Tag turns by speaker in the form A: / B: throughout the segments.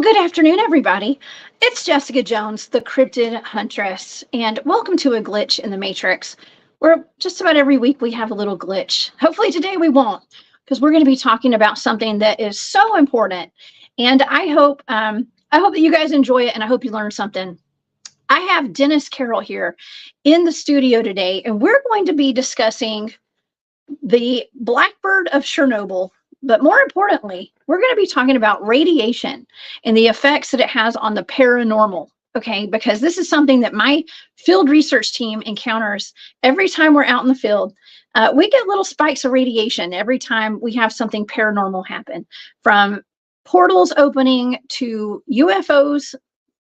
A: Good afternoon, everybody. It's Jessica Jones, the Cryptid Huntress, and welcome to A Glitch in the Matrix, where just about every week we have a little glitch. Hopefully today we won't, because we're going to be talking about something that is so important, and I hope that you guys enjoy it, and I hope you learn something. I have Dennis Carroll here in the studio today, and we're going to be discussing the Blackbird of Chernobyl. But more importantly, we're going to be talking about radiation and the effects that it has on the paranormal, okay? Because this is something that my field research team encounters every time we're out in the field. We get little spikes of radiation every time we have something paranormal happen, from portals opening to UFOs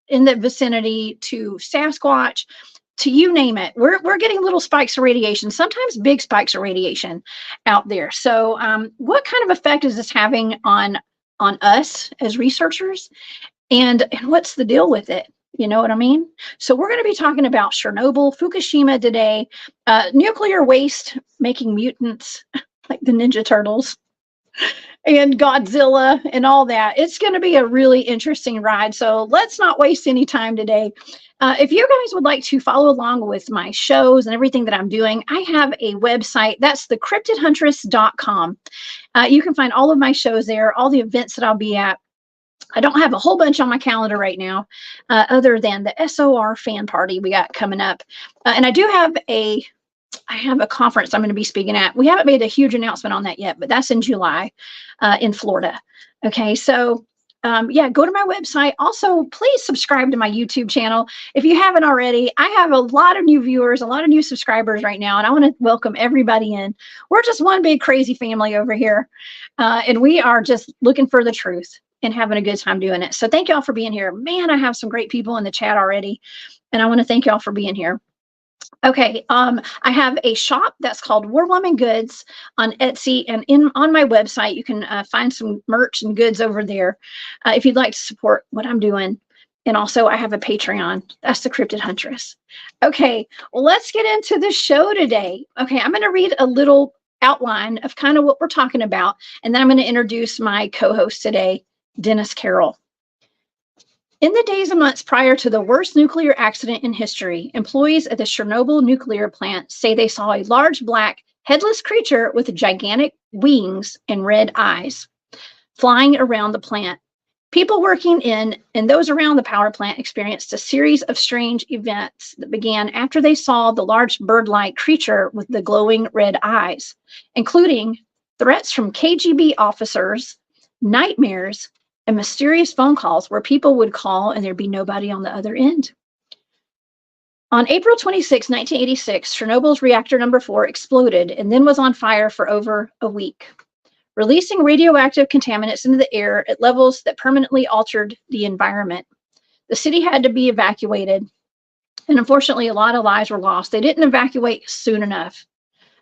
A: in the vicinity to Sasquatch, to you name it. We're getting little spikes of radiation, sometimes big spikes of radiation out there. So what kind of effect is this having on us as researchers, and what's the deal with it? You know what I mean? So we're going to be talking about Chernobyl, Fukishima today, nuclear waste making mutants like the Ninja Turtles, and Godzilla and all that. It's going to be a really interesting ride. So let's not waste any time today. If you guys would like to follow along with my shows and everything that I'm doing, I have a website. That's the cryptidhuntress.com. You can find all of my shows there, all the events that I'll be at. I don't have a whole bunch on my calendar right now, other than the SOR fan party we got coming up. And I do have a conference I'm going to be speaking at. We haven't made a huge announcement on that yet, but that's in July in Florida. Okay, so yeah, go to my website. Also, please subscribe to my YouTube channel if you haven't already. I have a lot of new viewers, a lot of new subscribers right now, and I want to welcome everybody in. We're just one big crazy family over here, and we are just looking for the truth and having a good time doing it. So thank y'all for being here. Man, I have some great people in the chat already, and I want to thank y'all for being here. Okay, I have a shop that's called War Woman Goods on Etsy, and on my website you can find some merch and goods over there if you'd like to support what I'm doing. And also I have a Patreon. That's the Cryptid Huntress. Okay, well, let's get into the show today. Okay, I'm going to read a little outline of kind of what we're talking about, and then I'm going to introduce my co-host today, Dennis Carroll. In the days and months prior to the worst nuclear accident in history, employees at the Chernobyl Nuclear Plant say they saw a large black, headless creature with gigantic wings and red eyes flying around the plant. People working in and those around the power plant experienced a series of strange events that began after they saw the large bird-like creature with the glowing red eyes, including threats from KGB officers, nightmares, and mysterious phone calls where people would call and there'd be nobody on the other end. On April 26, 1986, Chernobyl's reactor number 4 exploded and then was on fire for over a week, releasing radioactive contaminants into the air at levels that permanently altered the environment. The city had to be evacuated, and unfortunately, a lot of lives were lost. They didn't evacuate soon enough.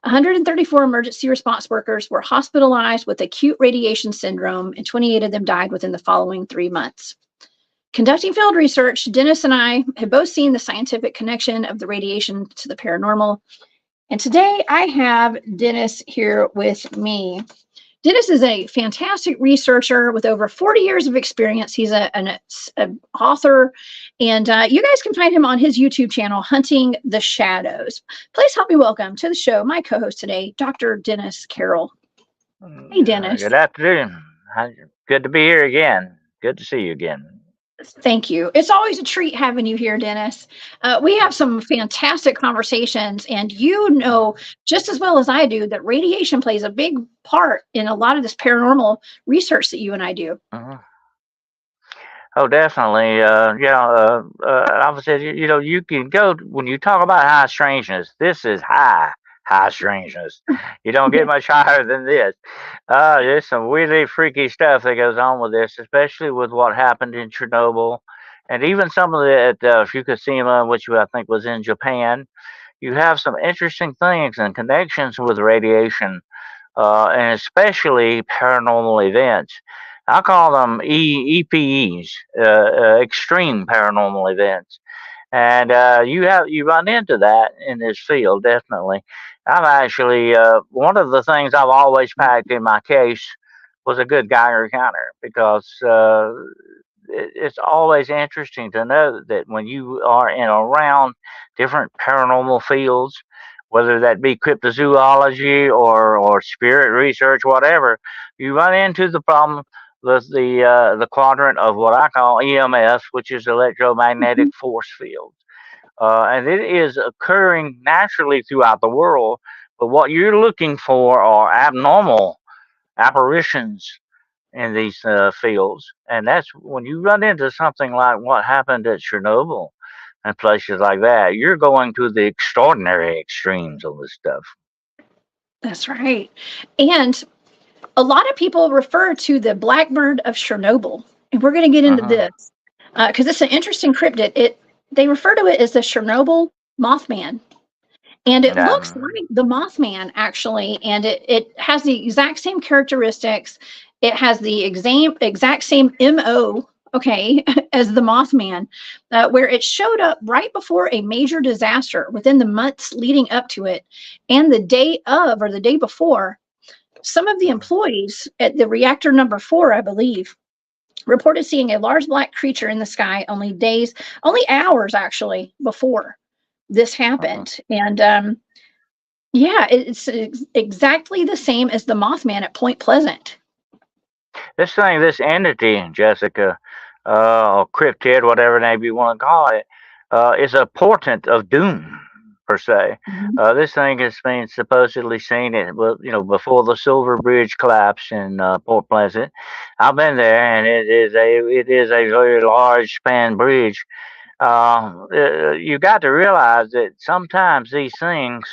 A: 134 emergency response workers were hospitalized with acute radiation syndrome, and 28 of them died within the following 3 months. Conducting field research, Dennis and I have both seen the scientific connection of the radiation to the paranormal. And today I have Dennis here with me. Dennis is a fantastic researcher with over 40 years of experience. He's an author, and you guys can find him on his YouTube channel, Hunting the Shadows. Please help me welcome to the show my co-host today, Dr. Dennis Carroll. Hey, Dennis.
B: Good afternoon. Good to be here again. Good to see you again.
A: Thank you. It's always a treat having you here, Dennis. We have some fantastic conversations, and you know just as well as I do that radiation plays a big part in a lot of this paranormal research that you and I do.
B: Oh, definitely. I would say, you can go when you talk about high strangeness. This is high strangeness. You don't get
A: Yeah.
B: much higher than this. There's some really freaky stuff that goes on with this, especially with what happened in Chernobyl, and even some of it at Fukushima, which I think was in Japan. You have some interesting things and connections with radiation, and especially paranormal events. I call them EPEs, extreme paranormal events, and you run into that in this field definitely. I've actually one of the things I've always packed in my case was a good Geiger counter because it's always interesting to know that when you are in around different paranormal fields, whether that be cryptozoology or spirit research, whatever, you run into the problem with the quadrant of what I call EMF, which is electromagnetic
A: Mhm.
B: force field, and it is occurring naturally throughout the world. But what you're looking for are abnormal apparitions in these fields, and that's when you run into something like what happened at Chernobyl and places like that. You're going to the extraordinary extremes of this stuff.
A: That's right. And a lot of people refer to the Blackbird of Chernobyl, and we're going to get into
B: Uh-huh.
A: this because it's an interesting cryptid. They refer to it as the Chernobyl Mothman, and it looks
B: Yeah.
A: like the Mothman actually, and it has the exact same characteristics. It has the exact same MO. Okay, as the Mothman, where it showed up right before a major disaster within the months leading up to it, and the day of or the day before, some of the employees at the reactor number 4, I believe, reported seeing a large black creature in the sky only hours actually before this
B: Uh-huh.
A: happened. And yeah, it's exactly the same as the Mothman at Point Pleasant.
B: This entity, Jessica, or cryptid, whatever name you want to call it, is a portent of doom per se.
A: Mhm.
B: This thing has been supposedly seen at, well, before the Silver Bridge collapse in Port Pleasant. I've been there, and it is a very large span bridge. You got to realize that sometimes these things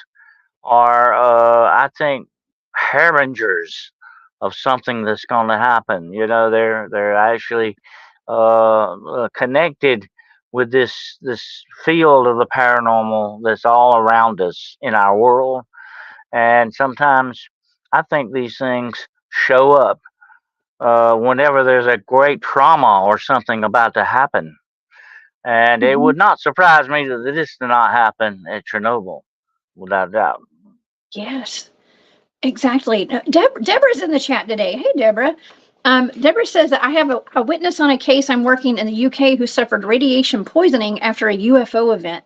B: are, I think, harbingers of something that's going to happen. They're actually connected with this field of the paranormal that's all around us in our world. And sometimes I think these things show up whenever there's a great trauma or something about to happen. And it
A: Mhm.
B: would not surprise me that this did not happen at Chernobyl, without a doubt.
A: Yes, exactly. Deborah's in the chat today. Hey, Deborah. Deborah says that I have a witness on a case I'm working in the UK who suffered radiation poisoning after a UFO event.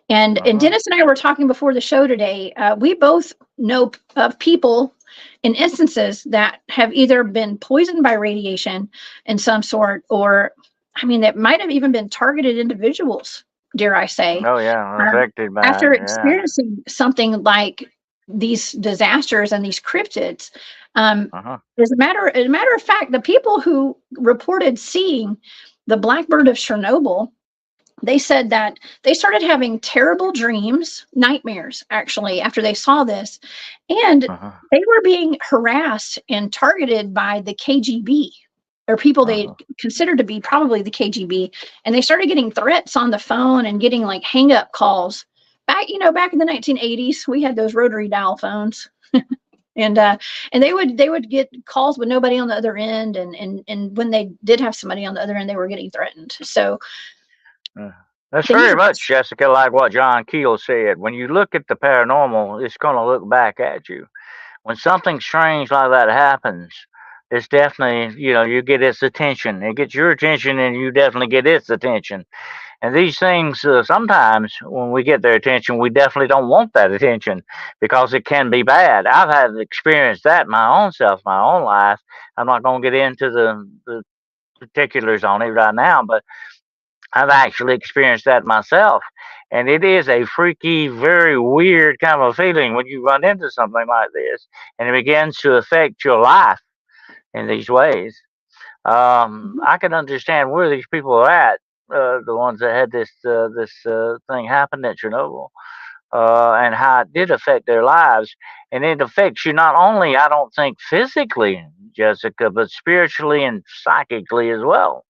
A: And
B: Uh-huh.
A: Dennis and I were talking before the show today. We both know of people in instances that have either been poisoned by radiation in some sort, or I mean, that might have even been targeted individuals, dare I say,
B: Oh yeah,
A: um,
B: affected by it.
A: after
B: Yeah.
A: experiencing something like these disasters and these cryptids.
B: Uh-huh.
A: As a matter of fact, the people who reported seeing the Blackbird of Chernobyl, they said that they started having terrible dreams, nightmares, actually, after they saw this. And
B: Uh-huh.
A: they were being harassed and targeted by the KGB, or people they
B: Uh-huh.
A: considered to be probably the KGB. And they started getting threats on the phone and getting like hang up calls. Back in the 1980s, we had those rotary dial phones. And they would get calls with nobody on the other end, and when they did have somebody on the other end, they were getting threatened. So
B: Uh, That's very much,
A: dangerous.
B: Jessica, like what John Keel said. When you look at the paranormal, it's going to look back at you. When something strange like that happens, it's definitely, you get its attention. It gets your attention, and you definitely get its attention. And these things, sometimes when we get their attention, we definitely don't want that attention because it can be bad. I've had experienced that my own self, my own life. I'm not going to get into the particulars on it right now, but I've actually experienced that myself. And it is a freaky, very weird kind of a feeling when you run into something like this and it begins to affect your life in these ways. I can understand where these people are at. The ones that had this thing happen at Chernobyl, and how it did affect their lives, and it affects you not only, I don't think, physically, Jessica, but spiritually and psychically as well.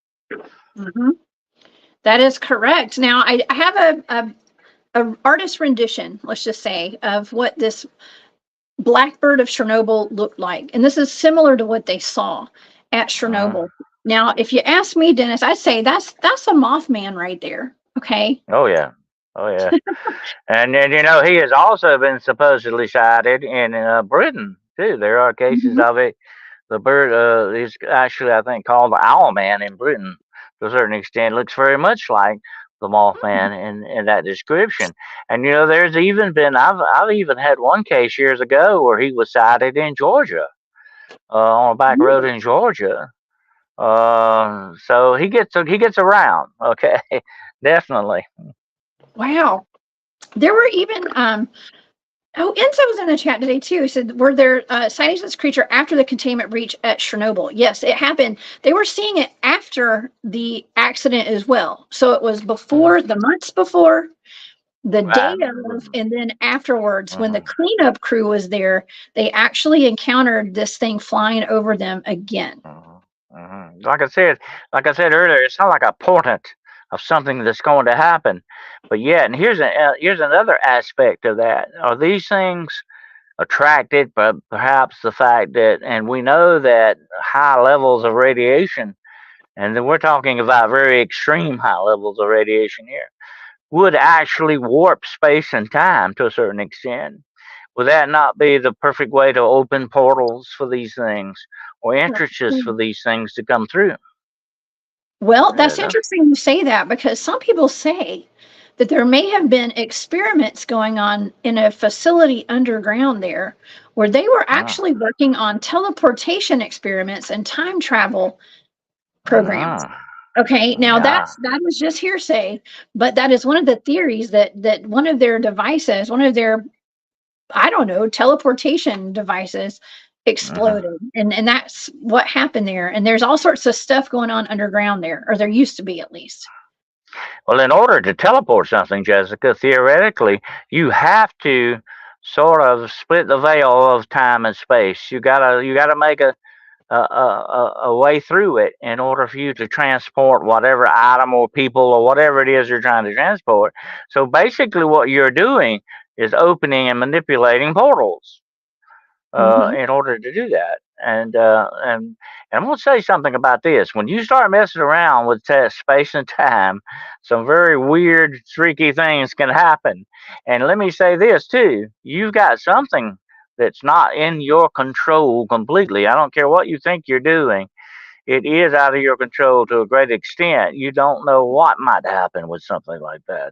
A: Hmm. That is correct. Now, I have a artist rendition, let's just say, of what this blackbird of Chernobyl looked like. And this is similar to what they saw at
B: Uh,
A: Chernobyl. Now, if you ask me, Dennis, I'd say that's a Mothman right there. Okay.
B: oh yeah, oh yeah. And then, he has also been supposedly sighted in Britain too. There are cases
A: Mhm.
B: of it. The bird is actually, I think, called the owl man in Britain. To a certain extent, looks very much like the Mothman in that description. And there's even been, I've even had one case years ago where he was sighted in Georgia, on a back road in Georgia. So he gets around. Okay, definitely.
A: Wow. There were even oh, Enzo was in the chat today too. He said, were there sightings of this creature after the containment breach at Chernobyl? Yes, it happened. They were seeing it after the accident as well. So it was before, the months before, the day
B: Right.
A: of, and then afterwards, when the
B: Mhm.
A: cleanup crew was there, they actually encountered this thing flying over them again.
B: Mhm, mhm. Like I said earlier, it's not like a portent of something that's going to happen, but yeah. And here's another aspect of that. Are these things attracted by perhaps the fact that, and we know that high levels of radiation, and then we're talking about very extreme high levels of radiation here, would actually warp space and time to a certain extent. Would that not be the perfect way to open portals for these things, or entrances for these things to come through?
A: Well,
B: Yeah,
A: that's interesting you say that because some people say that there may have been experiments going on in a facility underground there where they were
B: uh,
A: actually working on teleportation experiments and time travel programs.
B: uh,
A: Okay, now
B: yeah.
A: that is just hearsay, but that is one of the theories that one of their devices, one of their, I don't know, teleportation devices
B: Hmm.
A: exploded. And that's what happened there. And there's all sorts of stuff going on underground there, or there used to be at least.
B: Well, in order to teleport something, Jessica, theoretically, you have to sort of split the veil of time and space. You gotta make a way through it in order for you to transport whatever item or people or whatever it is you're trying to transport. So basically, what you're doing is opening and manipulating portals
A: Hmm.
B: in order to do that. And I'm going to say something about this. When you start messing around with space and time, some very weird, freaky things can happen. And let me say this too: you've got something that's not in your control completely. I don't care what you think you're doing; it is out of your control to a great extent. You don't know what might happen with something like that.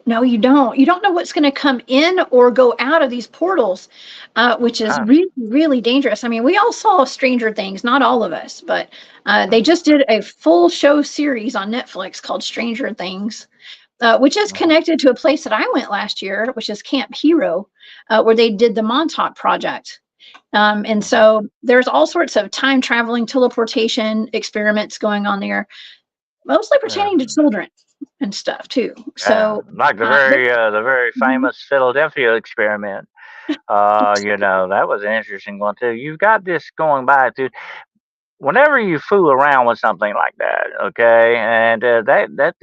A: No, you don't. You don't know what's going to come in or go out of these portals, which is
B: Ah,
A: really, really dangerous. I mean, we all saw Stranger Things, not all of us, but they
B: mm,
A: just did a full show series on Netflix called Stranger Things, which is
B: mhm,
A: connected to a place that I went last year, which is Camp Hero, where they did the Montauk Project. And
B: mhm.
A: so there's all sorts of time traveling teleportation experiments going on there, mostly
B: Yeah.
A: pertaining to children and stuff too.
B: Yeah,
A: So
B: like the
A: there.
B: very famous Philadelphia experiment. That was an interesting one too. You've got this going back to whenever you fool around with something like that, okay, and that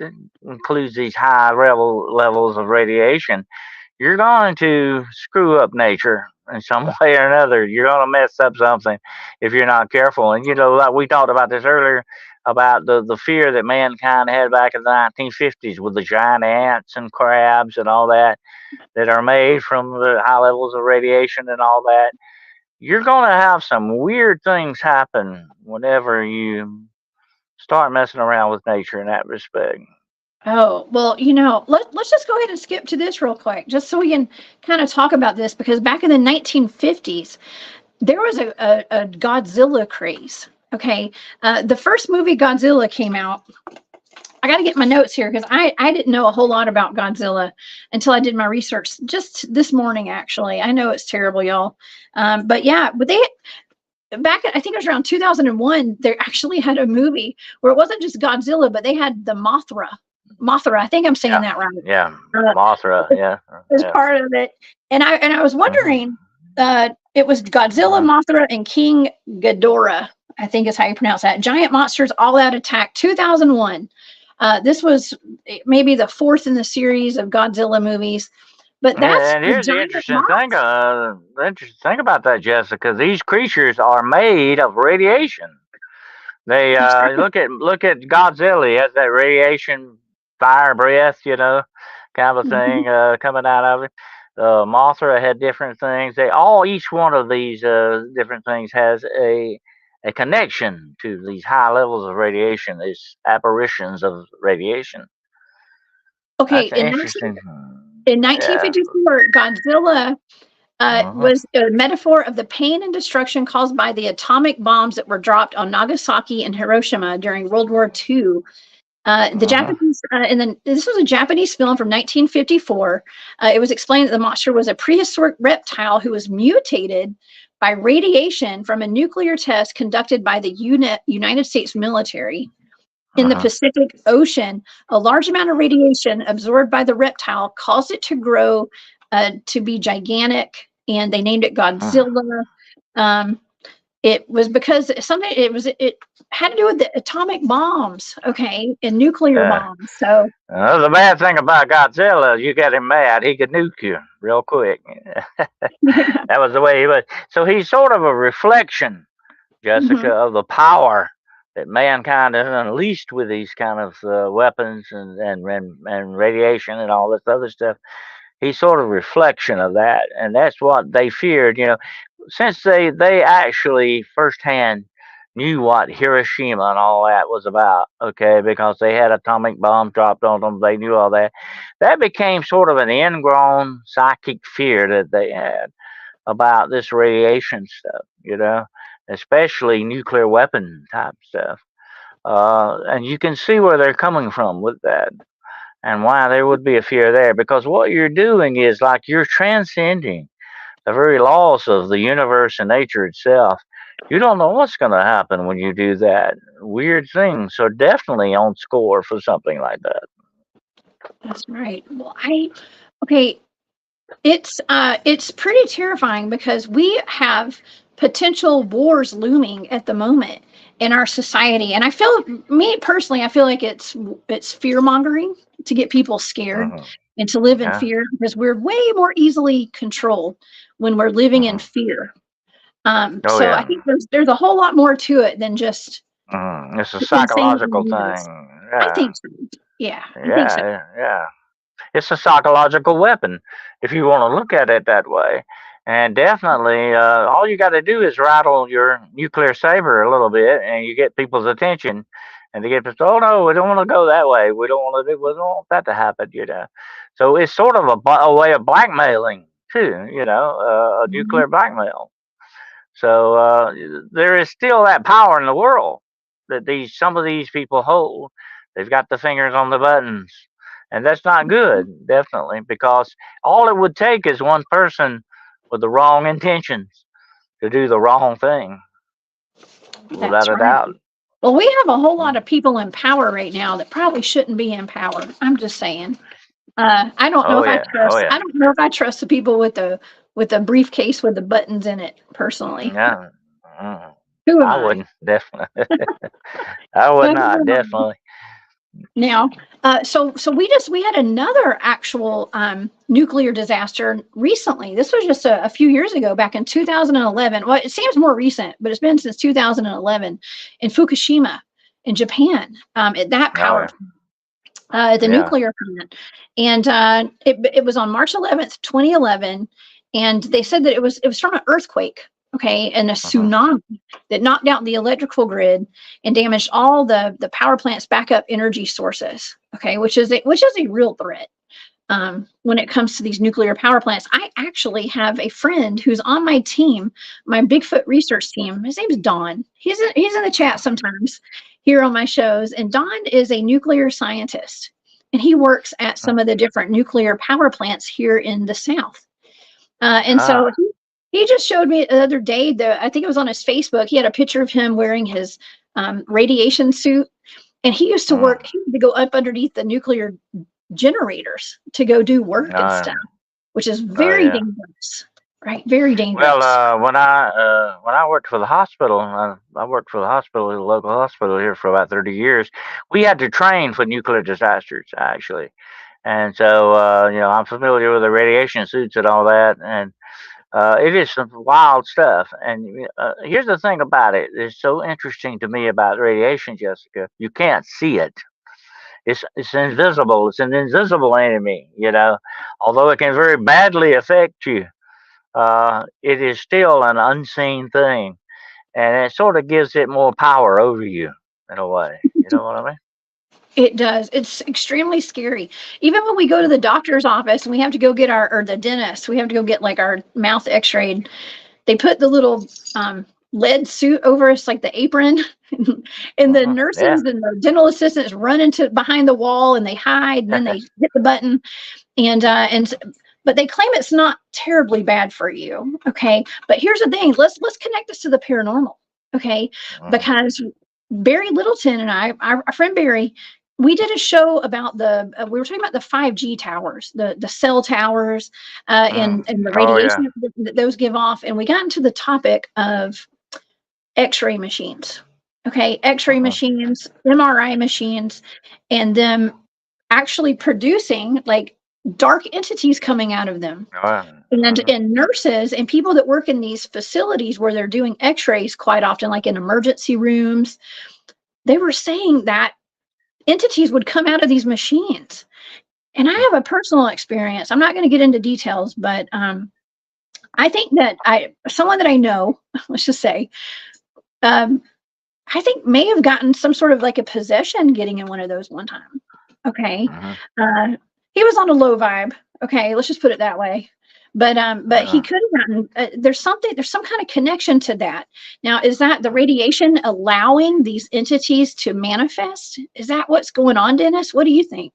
B: includes these high levels of radiation. You're going to screw up nature in some way or another. You're going to mess up something if you're not careful. And like we talked about this earlier about the fear that mankind had back in the 1950s with the giant ants and crabs and all that are made from the high levels of radiation and all that. You're going to have some weird things happen whenever you start messing around with nature in that respect.
A: Oh, well, let's just go ahead and skip to this real quick, just so we can kind of talk about this, because back in the 1950s, there was a Godzilla craze. Okay. The first movie Godzilla came out. I got to get my notes here because I didn't know a whole lot about Godzilla until I did my research just this morning, actually. I know it's terrible, y'all. But yeah, but back, I think it was around 2001, they actually had a movie where it wasn't just Godzilla, but they had the Mothra. Mothra, I think I'm saying that right.
B: Yeah, Mothra, yeah.
A: As part of it. And I was wondering, it was Godzilla, Mothra, and King Ghidorah, I think is how you pronounce that. Giant Monsters All Out Attack, 2001. This was maybe the fourth in the series of Godzilla movies. But that's
B: and here's the interesting thing. Interesting thing about that, Jessica. These creatures are made of radiation. They look at Godzilla. He has that radiation fire breath, you know, kind of a thing coming out of it. Mothra had different things. Each one of these different things has a connection to these high levels of radiation, these apparitions of radiation.
A: Okay,
B: that's interesting.
A: In 1954, Godzilla was a metaphor of the pain and destruction caused by the atomic bombs that were dropped on Nagasaki and Hiroshima during World War II. The Japanese, and then this was a Japanese film from 1954. It was explained that the monster was a prehistoric reptile who was mutated by radiation from a nuclear test conducted by the United States military. In the Pacific Ocean, a large amount of radiation absorbed by the reptile caused it to grow to be gigantic, and they named it Godzilla. It was because it had to do with the atomic bombs, okay, and nuclear bombs. So
B: the bad thing about Godzilla, you get him mad, he could nuke you real quick. That was the way he was. So he's sort of a reflection, Jessica, of the power that mankind has unleashed with these kind of weapons and radiation and all this other stuff. He's sort of a reflection of that, and that's what they feared, you know, since they actually firsthand knew what Hiroshima and all that was about, okay, because they had atomic bombs dropped on them, they knew all that. That became sort of an ingrown psychic fear that they had about this radiation stuff, you know, especially nuclear weapon type stuff. And you can see where they're coming from with that and why there would be a fear there, because what you're doing is like you're transcending the very laws of the universe and nature itself. You don't know what's going to happen when you do that. Weird things are definitely on score for something like that.
A: That's right. Well, it's pretty terrifying because we have potential wars looming at the moment in our society, and I feel like it's fear mongering to get people scared and to live in fear, because we're way more easily controlled when we're living in fear. I think there's a whole lot more to it than just
B: it's a psychological thing.
A: I think so. Yeah.
B: Yeah. It's a psychological weapon, if you want to look at it that way. And definitely, all you got to do is rattle your nuclear saber a little bit, and you get people's attention. And they get to, oh no, we don't want to go that way. We don't want that to happen, you know. So it's sort of a way of blackmailing too, you know, a nuclear blackmail. So there is still that power in the world that some of these people hold. They've got the fingers on the buttons, and that's not good, definitely, because all it would take is one person with the wrong intentions to do the wrong thing, without a doubt.
A: Well, we have a whole lot of people in power right now that probably shouldn't be in power. I'm just saying. I don't know I don't know if I trust the people with the briefcase with the buttons in it personally.
B: Yeah. I wouldn't, definitely. I would not, definitely.
A: Now, so we had another actual nuclear disaster recently. This was just a few years ago, back in 2011. Well, it seems more recent, but it's been since 2011 in Fukishima, in Japan, at that power plant, the nuclear plant. And it was on March 11th, 2011, and they said that it was from an earthquake. Okay, and a tsunami that knocked out the electrical grid and damaged all the power plant's backup energy sources. Okay, which is a real threat when it comes to these nuclear power plants. I actually have a friend who's on my team, my Bigfoot research team. His name's Don. He's in the chat sometimes here on my shows, and Don is a nuclear scientist, and he works at some of the different nuclear power plants here in the South. So He just showed me the other day that I think it was on his Facebook. He had a picture of him wearing his radiation suit, and he used to work. He had to go up underneath the nuclear generators to go do work and stuff, which is very
B: yeah.
A: dangerous, right? Very dangerous.
B: Well, when I worked for the hospital, I worked for the hospital, the local hospital here for about 30 years. We had to train for nuclear disasters, actually, and so I'm familiar with the radiation suits and all that, and it is some wild stuff. And here's the thing about it: it's so interesting to me about radiation, Jessica. You can't see it. It's invisible. It's an invisible enemy. Although it can very badly affect you, it is still an unseen thing, and it sort of gives it more power over you in a way. You know what I mean?
A: It does. It's extremely scary. Even when we go to the doctor's office and we have to go get or the dentist, we have to go get like our mouth x-rayed. They put the little lead suit over us, like the apron, and the nurses and the dental assistants run into behind the wall and they hide, and then they hit the button, but they claim it's not terribly bad for you. Okay. But here's the thing. Let's connect this to the paranormal. Okay. Because Barry Littleton and I, our friend Barry, we did a show about we were talking about the 5G towers, the cell towers, and the radiation that those give off. And we got into the topic of X-ray machines. Okay. X-ray machines, MRI machines, and them actually producing like dark entities coming out of them. And nurses and people that work in these facilities where they're doing x-rays quite often, like in emergency rooms, they were saying that entities would come out of these machines. And I have a personal experience. I'm not going to get into details, but I think that someone that I know, let's just say, I think may have gotten some sort of like a possession getting in one of those one time. Okay. He was on a low vibe. Okay, let's just put it that way. But he could have gotten. There's some kind of connection to that. Now, is that the radiation allowing these entities to manifest? Is that what's going on, Dennis? What do you think?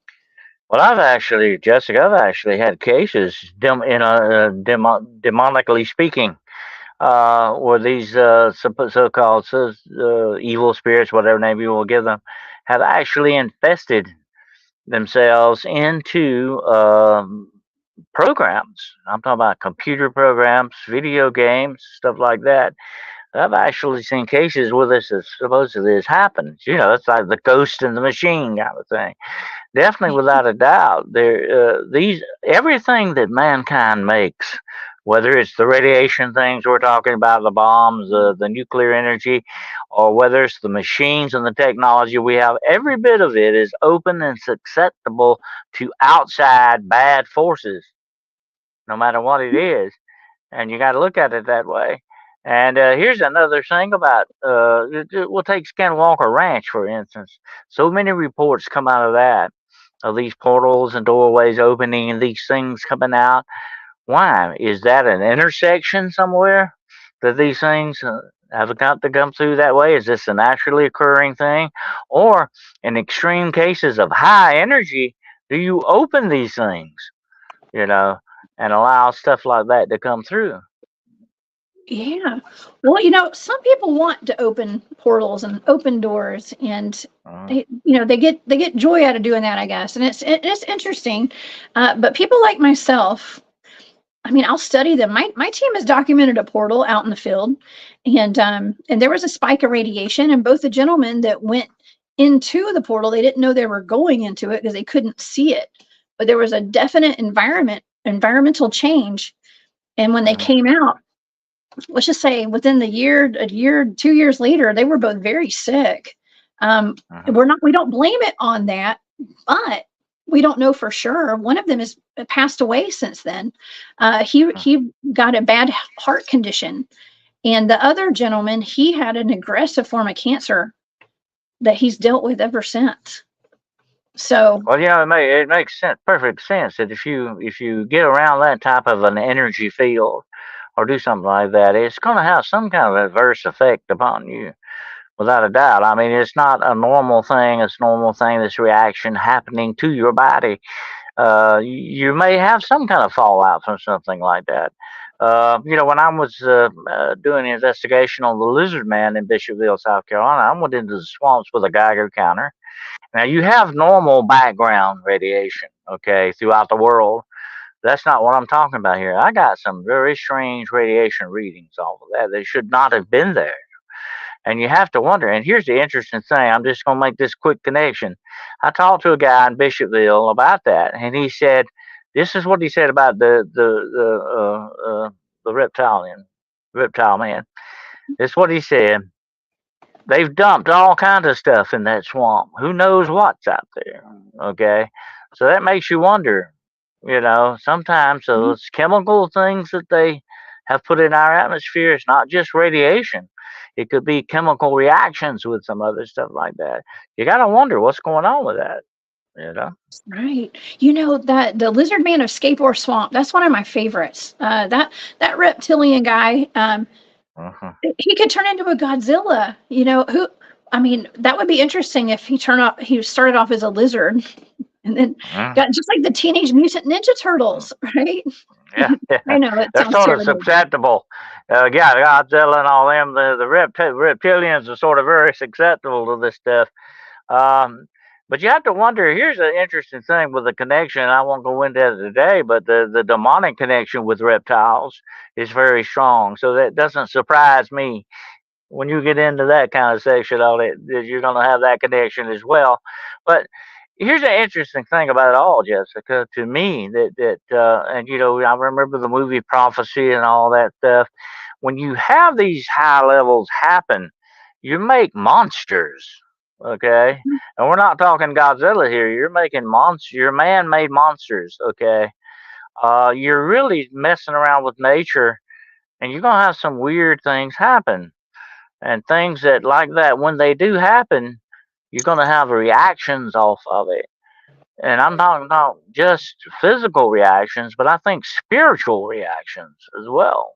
B: Well, Jessica, I've actually had cases, demonically speaking, where these so-called evil spirits, whatever name you will give them, have actually infested themselves into programs. I'm talking about computer programs, video games, stuff like that. I've actually seen cases where this is supposedly has happened. It's like the ghost in the machine kind of thing. Definitely, without a doubt, everything that mankind makes, whether it's the radiation things we're talking about, the bombs, the nuclear energy, or whether it's the machines and the technology we have, every bit of it is open and susceptible to outside bad forces, no matter what it is. And you got to look at it that way. And here's another thing about, we'll take Skinwalker Ranch, for instance. So many reports come out of that, of these portals and doorways opening and these things coming out. Why? Is that an intersection somewhere that these things have got to come through that way? Is this a naturally occurring thing? Or in extreme cases of high energy, do you open these things, and allow stuff like that to come through?
A: Yeah. Well, some people want to open portals and open doors, and they get joy out of doing that, I guess. And it's interesting. But people like myself, I mean, I'll study them. My team has documented a portal out in the field, and there was a spike of radiation, and both the gentlemen that went into the portal, they didn't know they were going into it because they couldn't see it. But there was a definite environmental change. And when they came out, let's just say within a year, 2 years later, they were both very sick. We don't blame it on that, but we don't know for sure. One of them has passed away since then. He got a bad heart condition, and the other gentleman, he had an aggressive form of cancer that he's dealt with ever since. So,
B: well, it makes perfect sense that if you get around that type of an energy field or do something like that, it's going to have some kind of adverse effect upon you, without a doubt. I mean, it's not a normal thing. It's a normal thing, this reaction happening to your body. You may have some kind of fallout from something like that. When I was doing an investigation on the lizard man in Bishopville, South Carolina, I went into the swamps with a Geiger counter. Now, you have normal background radiation, okay, throughout the world. That's not what I'm talking about here. I got some very strange radiation readings off of that. They should not have been there. And you have to wonder. And here's the interesting thing. I'm just going to make this quick connection. I talked to a guy in Bishopville about that, and he said, "This is what he said about the reptile man. This is what he said. They've dumped all kinds of stuff in that swamp. Who knows what's out there? Okay, so that makes you wonder. Sometimes those chemical things that they have put in our atmosphere, it's not just radiation. It could be chemical reactions with some other stuff like that. You got to wonder what's going on with that, you know?
A: Right. That the lizard man of Skateboard Swamp, that's one of my favorites. That reptilian guy,
B: Uh-huh.
A: he could turn into a Godzilla. That would be interesting if he started off as a lizard and then
B: Mm.
A: got just like the Teenage Mutant Ninja Turtles, right?
B: Yeah,
A: I know it
B: they're
A: sounds
B: sort of
A: terrible.
B: susceptible. Yeah, Godzilla and all them, the reptilians are sort of very susceptible to this stuff. Um, but you have to wonder. Here's an interesting thing with the connection. I won't go into that today, but the demonic connection with reptiles is very strong. So that doesn't surprise me when you get into that kind of section on it, that you're going to have that connection as well. But here's an interesting thing about it all, Jessica, to me and I remember the movie Prophecy and all that stuff. When you have these high levels happen, you make monsters, okay? And we're not talking Godzilla here. You're making you're man-made monsters, okay? You're really messing around with nature, and you're gonna have some weird things happen, and things that like that when they do happen, you're gonna have reactions off of it. And I'm talking about just physical reactions, but I think spiritual reactions as well.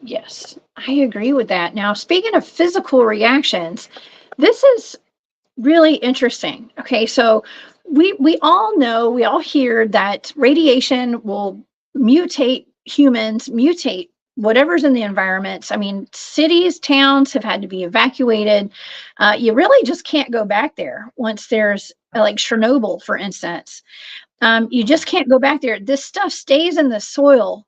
A: Yes, I agree with that. Now, speaking of physical reactions, this is really interesting. Okay, so we all know, we all hear that radiation will mutate humans, mutate whatever's in the environments. I mean, cities, towns have had to be evacuated. You really just can't go back there once there's like Chernobyl, for instance. You just can't go back there. This stuff stays in the soil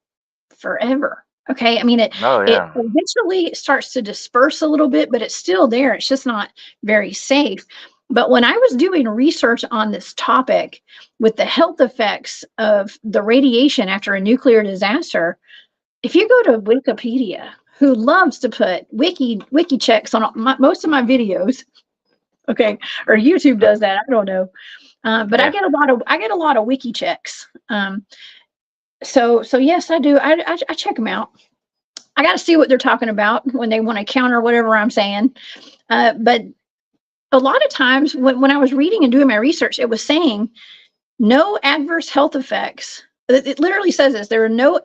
A: forever. Okay, I mean
B: Oh
A: it
B: yeah.
A: eventually starts to disperse a little bit, but it's still there. It's just not very safe. But when I was doing research on this topic with the health effects of the radiation after a nuclear disaster, if you go to Wikipedia, who loves to put wiki checks on most of my videos, okay, or YouTube does that, I don't know, but
B: Yeah.
A: I get a lot of wiki checks. So yes, I do. I check them out. I got to see what they're talking about when they want to counter whatever I'm saying. But a lot of times when I was reading and doing my research, it was saying no adverse health effects. It literally says this: there are no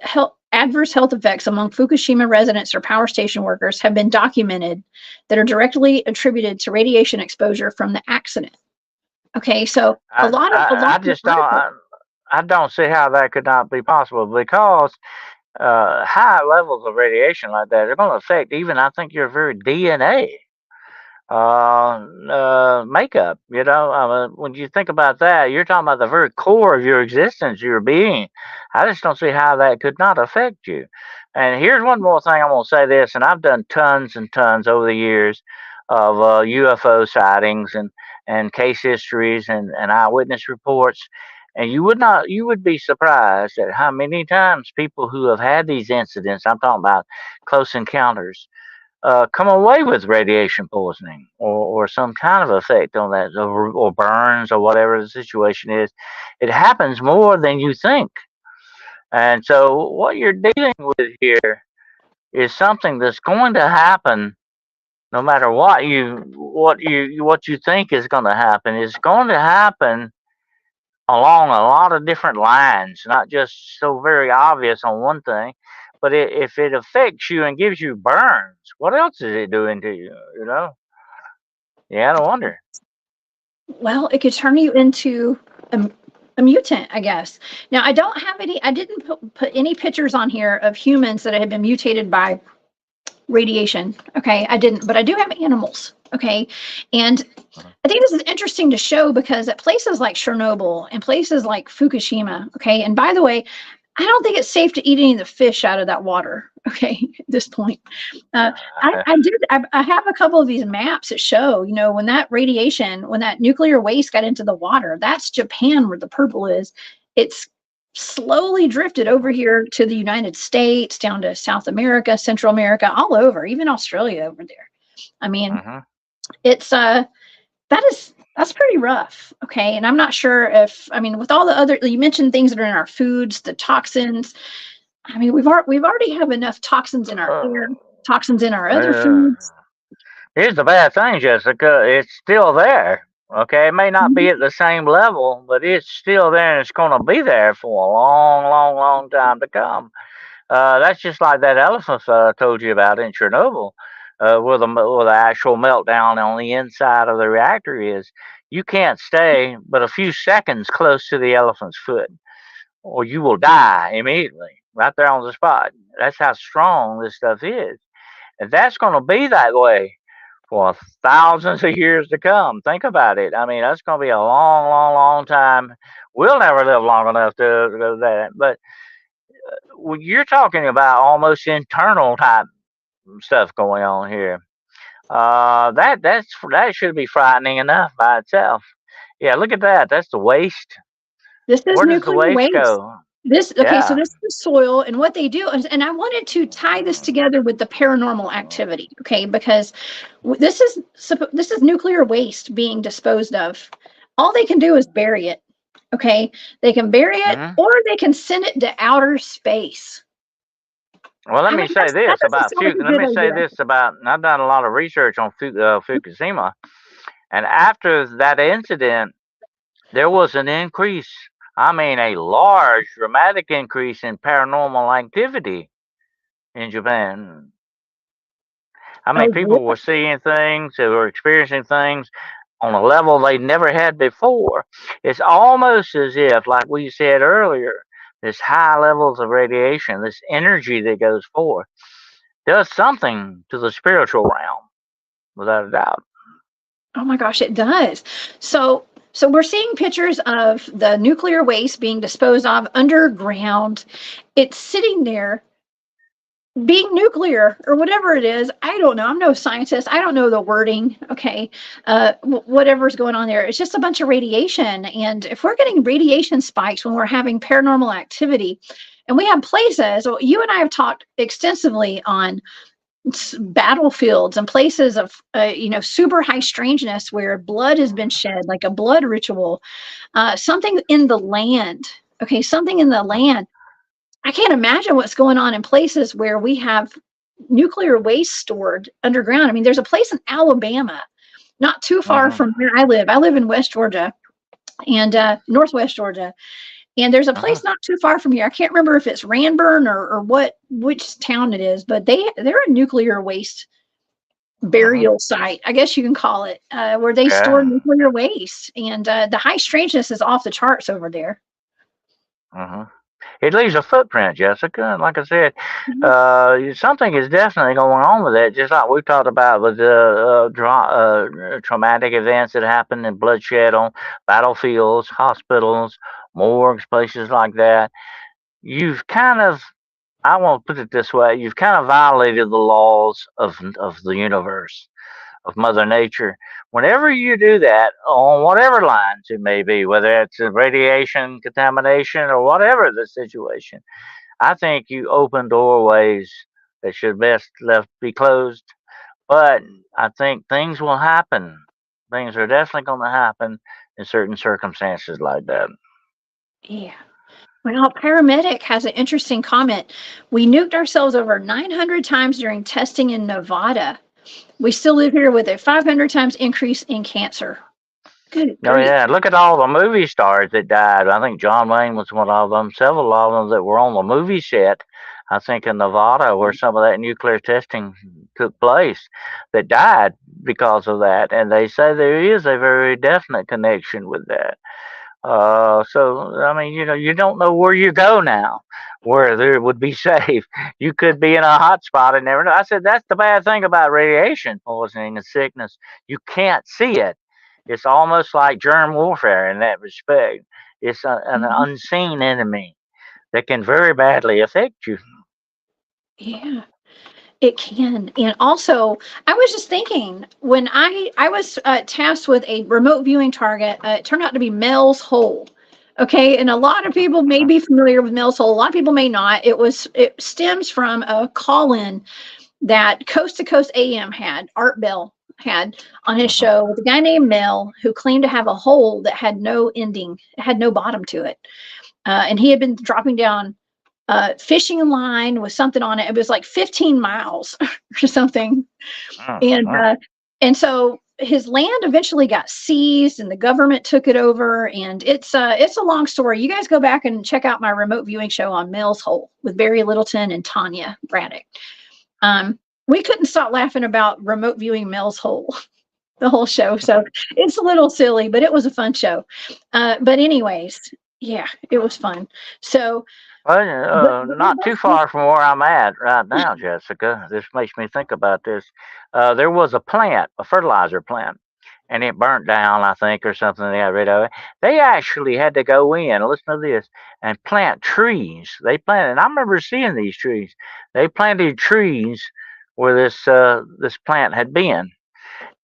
A: adverse health effects among Fukushima residents or power station workers have been documented that are directly attributed to radiation exposure from the accident. Okay, so a
B: I,
A: lot of
B: I, I
A: the
B: just don't.
A: articles.
B: I don't see how that could not be possible because high levels of radiation like that are going to affect even, I think, your very DNA makeup. When you think about that, you're talking about the very core of your existence, your being. I just don't see how that could not affect you. And here's one more thing I'm going to say this, and I've done tons and tons over the years of UFO sightings and case histories and eyewitness reports. And you would be surprised at how many times people who have had these incidents, I'm talking about close encounters, come away with radiation poisoning or some kind of effect on that, or burns or whatever the situation is. It happens more than you think. And so what you're dealing with here is something that's going to happen no matter what you think is going to happen. It's going to happen along a lot of different lines, not just so very obvious on one thing. But if it affects you and gives you burns, what else is it doing to you? Yeah, I wonder.
A: Well, it could turn you into a mutant, I guess. Now, I don't have any, I didn't put any pictures on here of humans that had been mutated by radiation. Okay, I didn't, but I do have animals. Okay, and I think this is interesting to show because at places like Chernobyl and places like Fukushima, okay, and by the way, I don't think it's safe to eat any of the fish out of that water. Okay, at this point, I have a couple of these maps that show, you know, when that radiation, when that nuclear waste got into the water, that's Japan where the purple is. It's slowly drifted over here to the United States, down to South America, Central America, all over, even Australia over there. I mean, it's that's pretty rough. Okay. And I'm not sure if, I mean, with all the other, you mentioned things that are in our foods, the toxins. I mean, we've already have enough toxins in our air, toxins in our other foods.
B: Here's the bad thing, Jessica. It's still there. Okay. It may not be at the same level, but it's still there and it's going to be there for a long, long, long time to come. That's just like that elephant I told you about in Chernobyl, where the actual meltdown on the inside of the reactor is. You can't stay but a few seconds close to the elephant's foot, or you will die immediately, right there on the spot. That's how strong this stuff is. And that's going to be that way for thousands of years to come. Think about it. I mean, that's going to be a long, long, long time. We'll never live long enough to do that. But you're talking about almost internal type stuff going on here. That should be frightening enough by itself. Yeah, look at that. That's the waste.
A: This is
B: Where does the
A: nuclear
B: waste
A: waste.
B: go?
A: This okay, so
B: Yeah.
A: this is the soil, and what they do is, and I wanted to tie this together with the paranormal activity, okay? Because this is nuclear waste being disposed of. All they can do is bury it, okay? They can bury it, or they can send it to outer space.
B: Well, let
A: I
B: me
A: mean,
B: say this about
A: let
B: me say this about. I've done a lot of research on Fukushima, and after that incident, there was an increase. I mean, a large, dramatic increase in paranormal activity in Japan. I mean, people were seeing things, they were experiencing things on a level they never had before. It's almost as if, like we said earlier, this high levels of radiation, this energy that goes forth, does something to the spiritual realm, without a doubt.
A: Oh my gosh, it does. So we're seeing pictures of the nuclear waste being disposed of underground. It's sitting there being nuclear or whatever it is. I don't know. I'm no scientist. I don't know the wording. Okay. Whatever's going on there. It's just a bunch of radiation. And if we're getting radiation spikes when we're having paranormal activity, and we have places, well, you and I have talked extensively on battlefields and places of super high strangeness where blood has been shed, like a blood ritual, something in the land. Okay, something in the land. I can't imagine what's going on in places where we have nuclear waste stored underground. I mean, there's a place in Alabama, not too far from where I live. I live in West Georgia and Northwest Georgia. And there's a place not too far from here. I can't remember if it's Ranburn or which town it is, but they're a nuclear waste burial site, I guess you can call it, where they store nuclear waste. And the high strangeness is off the charts over there.
B: It leaves a footprint, Jessica. And like I said, something is definitely going on with it. Just like we talked about with the traumatic events that happen in bloodshed on battlefields, hospitals, morgues, places like that. You've kind of, I won't put it this way, you've kind of violated the laws of the universe, of Mother Nature. Whenever you do that, on whatever lines it may be, whether it's radiation, contamination, or whatever the situation, I think you open doorways that should best left be closed. But I think things will happen. Things are definitely going to happen in certain circumstances like that.
A: Yeah. Well, Paramedic has an interesting comment. We nuked ourselves over 900 times during testing in Nevada. We still live here with a 500 times increase in cancer. Good grief.
B: Oh yeah, look at all the movie stars that died. I think John Wayne was one of them. Several of them that were on the movie set, I think in Nevada, where some of that nuclear testing took place, that died because of that. And they say there is a very definite connection with that. So I mean, you don't know where you go now, where there would be safe. You could be in a hot spot and never know. I said that's the bad thing about radiation poisoning and sickness. You can't see it. It's almost like germ warfare in that respect. It's an
A: Mhm.
B: unseen enemy that can very badly affect you.
A: Yeah. It can. And also, I was just thinking when I was tasked with a remote viewing target, it turned out to be Mel's Hole. Okay, and a lot of people may be familiar with Mel's Hole. A lot of people may not. It stems from a call-in that Coast to Coast AM had, Art Bell had on his
B: Mhm.
A: show with a guy named Mel who claimed to have a hole that had no ending, it had no bottom to it. And he had been dropping down fishing line with something on it. It was like 15 miles or something.
B: Mm,
A: And
B: mm.
A: so his land eventually got seized and the government took it over. And it's a long story. You guys go back and check out my remote viewing show on Mel's Hole with Barry Littleton and Tanya Braddock. We couldn't stop laughing about remote viewing Mel's Hole the whole show. So it's a little silly, but it was a fun show. But anyways, yeah, it was fun. So,
B: Well,
A: but we
B: not too
A: both,
B: far from where I'm at right now, Jessica. This makes me think about this. There was a plant, a fertilizer plant, and it burnt down, I think, or something. They got rid of it. They actually had to go in, listen to this, and plant trees. They planted, and I remember seeing these trees. They planted trees where this plant had been.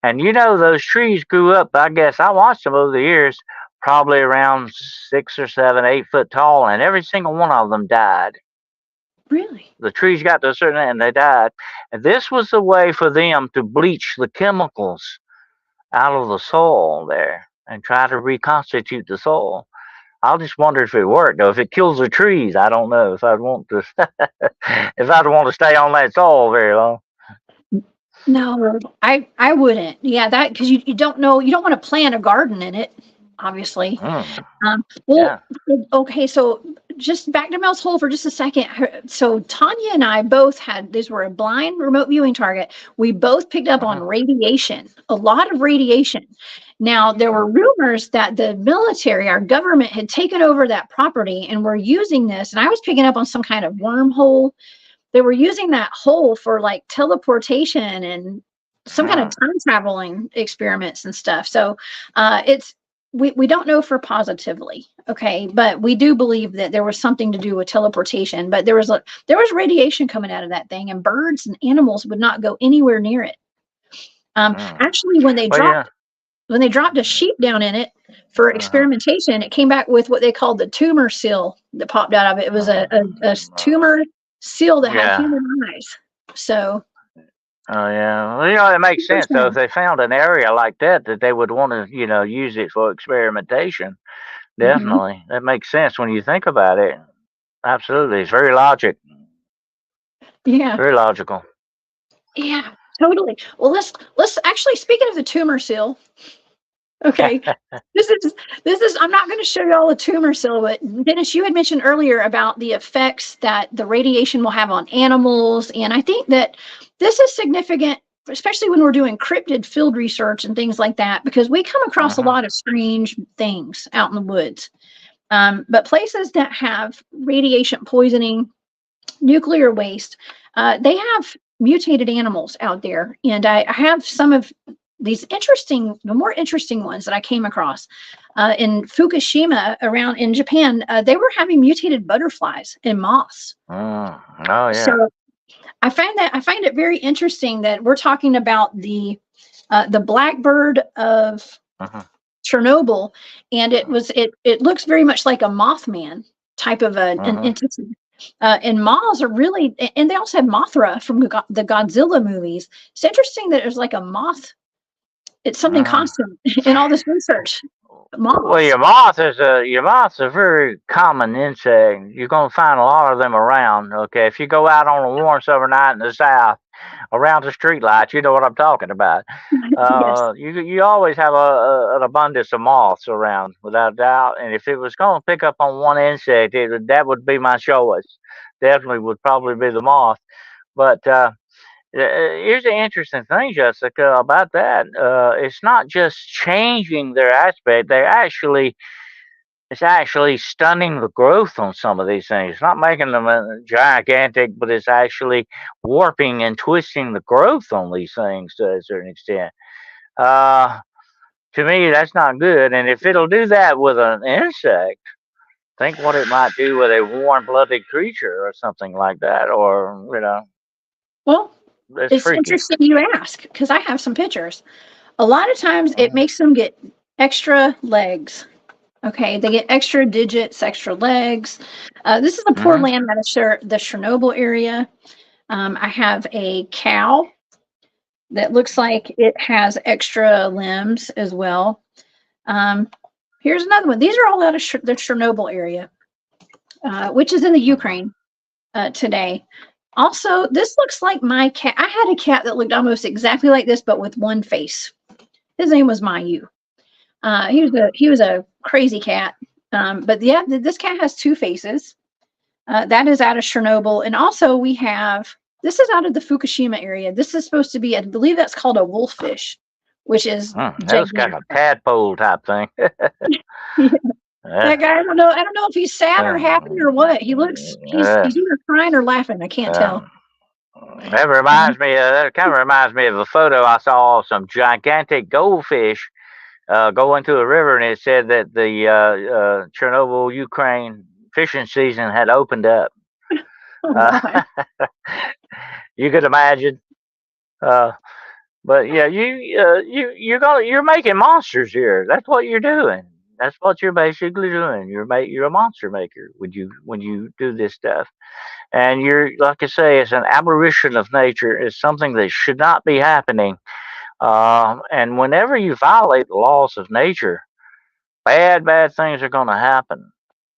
B: And those trees grew up, I guess I watched them over the years, probably around 6 or 7, 8 foot tall, and every single one of them died.
A: really?
B: The trees got to a certain and they died. And this was the way for them to bleach the chemicals out of the soil there and try to reconstitute the soil. I just wonder if it worked though. If it kills the trees, I don't know if I'd want to if I'd want to stay on that soil very long.
A: No, I wouldn't. Yeah, that because you don't know, you don't want to plant a garden in it, obviously.
B: Mm,
A: Well,
B: yeah.
A: okay, so just back to Mel's Hole for just a second. So Tanya and I both had, these were a blind remote viewing target. We both picked up on
B: Mhm,
A: radiation, a lot of radiation. Now, there were
B: mhm,
A: rumors that the military, our government, had taken over that property and were using this. And I was picking up on some kind of wormhole. They were using that hole for like teleportation and some kind of
B: mm,
A: time traveling experiments and stuff. So it's we don't know for positively, okay, but we do believe that there was something to do with teleportation. But there was radiation coming out of that thing, and birds and animals would not go anywhere near it.
B: mm.
A: Actually,
B: Well, yeah.
A: when they dropped a sheep down in it for
B: Uh-huh.
A: experimentation, it came back with what they called the tumor seal that popped out of it. It was a tumor seal that had
B: Yeah.
A: human eyes. So
B: Oh, yeah. Well, it makes
A: super
B: sense though. If
A: sad.
B: they found an area like that, that they would want to, use it for experimentation.
A: Hmm.
B: Definitely, that makes sense when you think about it. Absolutely, it's very
A: Yeah,
B: very logical.
A: yeah, totally. Well, let's actually, speaking of the tumor seal. Okay, this is I'm not going to show you all the tumor seal, but Dennis, you had mentioned earlier about the effects that the radiation will have on animals, and I think that this is significant, especially when we're doing cryptid field research and things like that, because we come across a
B: Hmm.
A: lot of strange things out in the woods. But places that have radiation poisoning, nuclear waste, they have mutated animals out there, and I have some of these interesting, the more interesting ones that I came across in Fukushima around in Japan. They were having mutated butterflies and moths.
B: Mm. Oh yeah.
A: So I find it very interesting that we're talking about the blackbird of
B: Hmm.
A: Chernobyl, and it looks very much like a Mothman type of an
B: Hmm.
A: entity. And moths are really, and they also have Mothra from the Godzilla movies. It's interesting that there's like a moth. It's something
B: Hmm.
A: constant in all this research.
B: Well,
A: Moths.
B: your moth's a very common insect. You're gonna find a lot of them around. Okay, if you go out on a warm summer night in the south, around the streetlights, you know what I'm talking about.
A: Yes.
B: You always have an abundance of moths around, without a doubt. And if it was going to pick up on one insect, that would be my choice. Definitely would probably be the moth. But here's the interesting thing, Jessica, about that. It's not just changing their aspect; they actually it's actually stunning the growth on some of these things. It's not making them gigantic, but it's actually warping and twisting the growth on these things to a certain extent. Uh, to me, that's not good. And if it'll do that with an insect, think what it might do with a warm-blooded creature or something like that. Or,
A: Well,
B: it's
A: it's
B: freaky.
A: interesting you ask because I have some pictures. A lot of times it
B: Mm.
A: makes them get extra legs. Okay, they get extra digits, extra legs. This is a poor
B: Mm-hmm.
A: lamb out of the Chernobyl area. I have a cow that looks like it has extra limbs as well. Here's another one. These are all out of the Chernobyl area, which is in the Ukraine today. Also, this looks like my cat. I had a cat that looked almost exactly like this, but with one face. His name was Mayu. He was a crazy cat. But yeah, this cat has two faces. That is out of Chernobyl, and also we have this is out of the Fukishima area. This is supposed to be, I believe, that's called a wolffish, which is
B: That was kind
A: gigantic.
B: of a tadpole type thing.
A: That guy, I don't know. I don't know if he's sad or happy or what. He looks. He's either crying or laughing. I can't tell.
B: That reminds me. That kind of reminds me of a photo I saw of some gigantic goldfish going through a river, and it said that the Chernobyl Ukraine fishing season had opened up.
A: Oh my.
B: You could imagine. But yeah, you're making monsters here. That's what you're doing. That's what you're basically doing. You're a monster maker when you do this stuff. And you're, like I say, it's an aberration of nature. It's something that should not be happening. And whenever you violate the laws of nature, bad things are going to happen.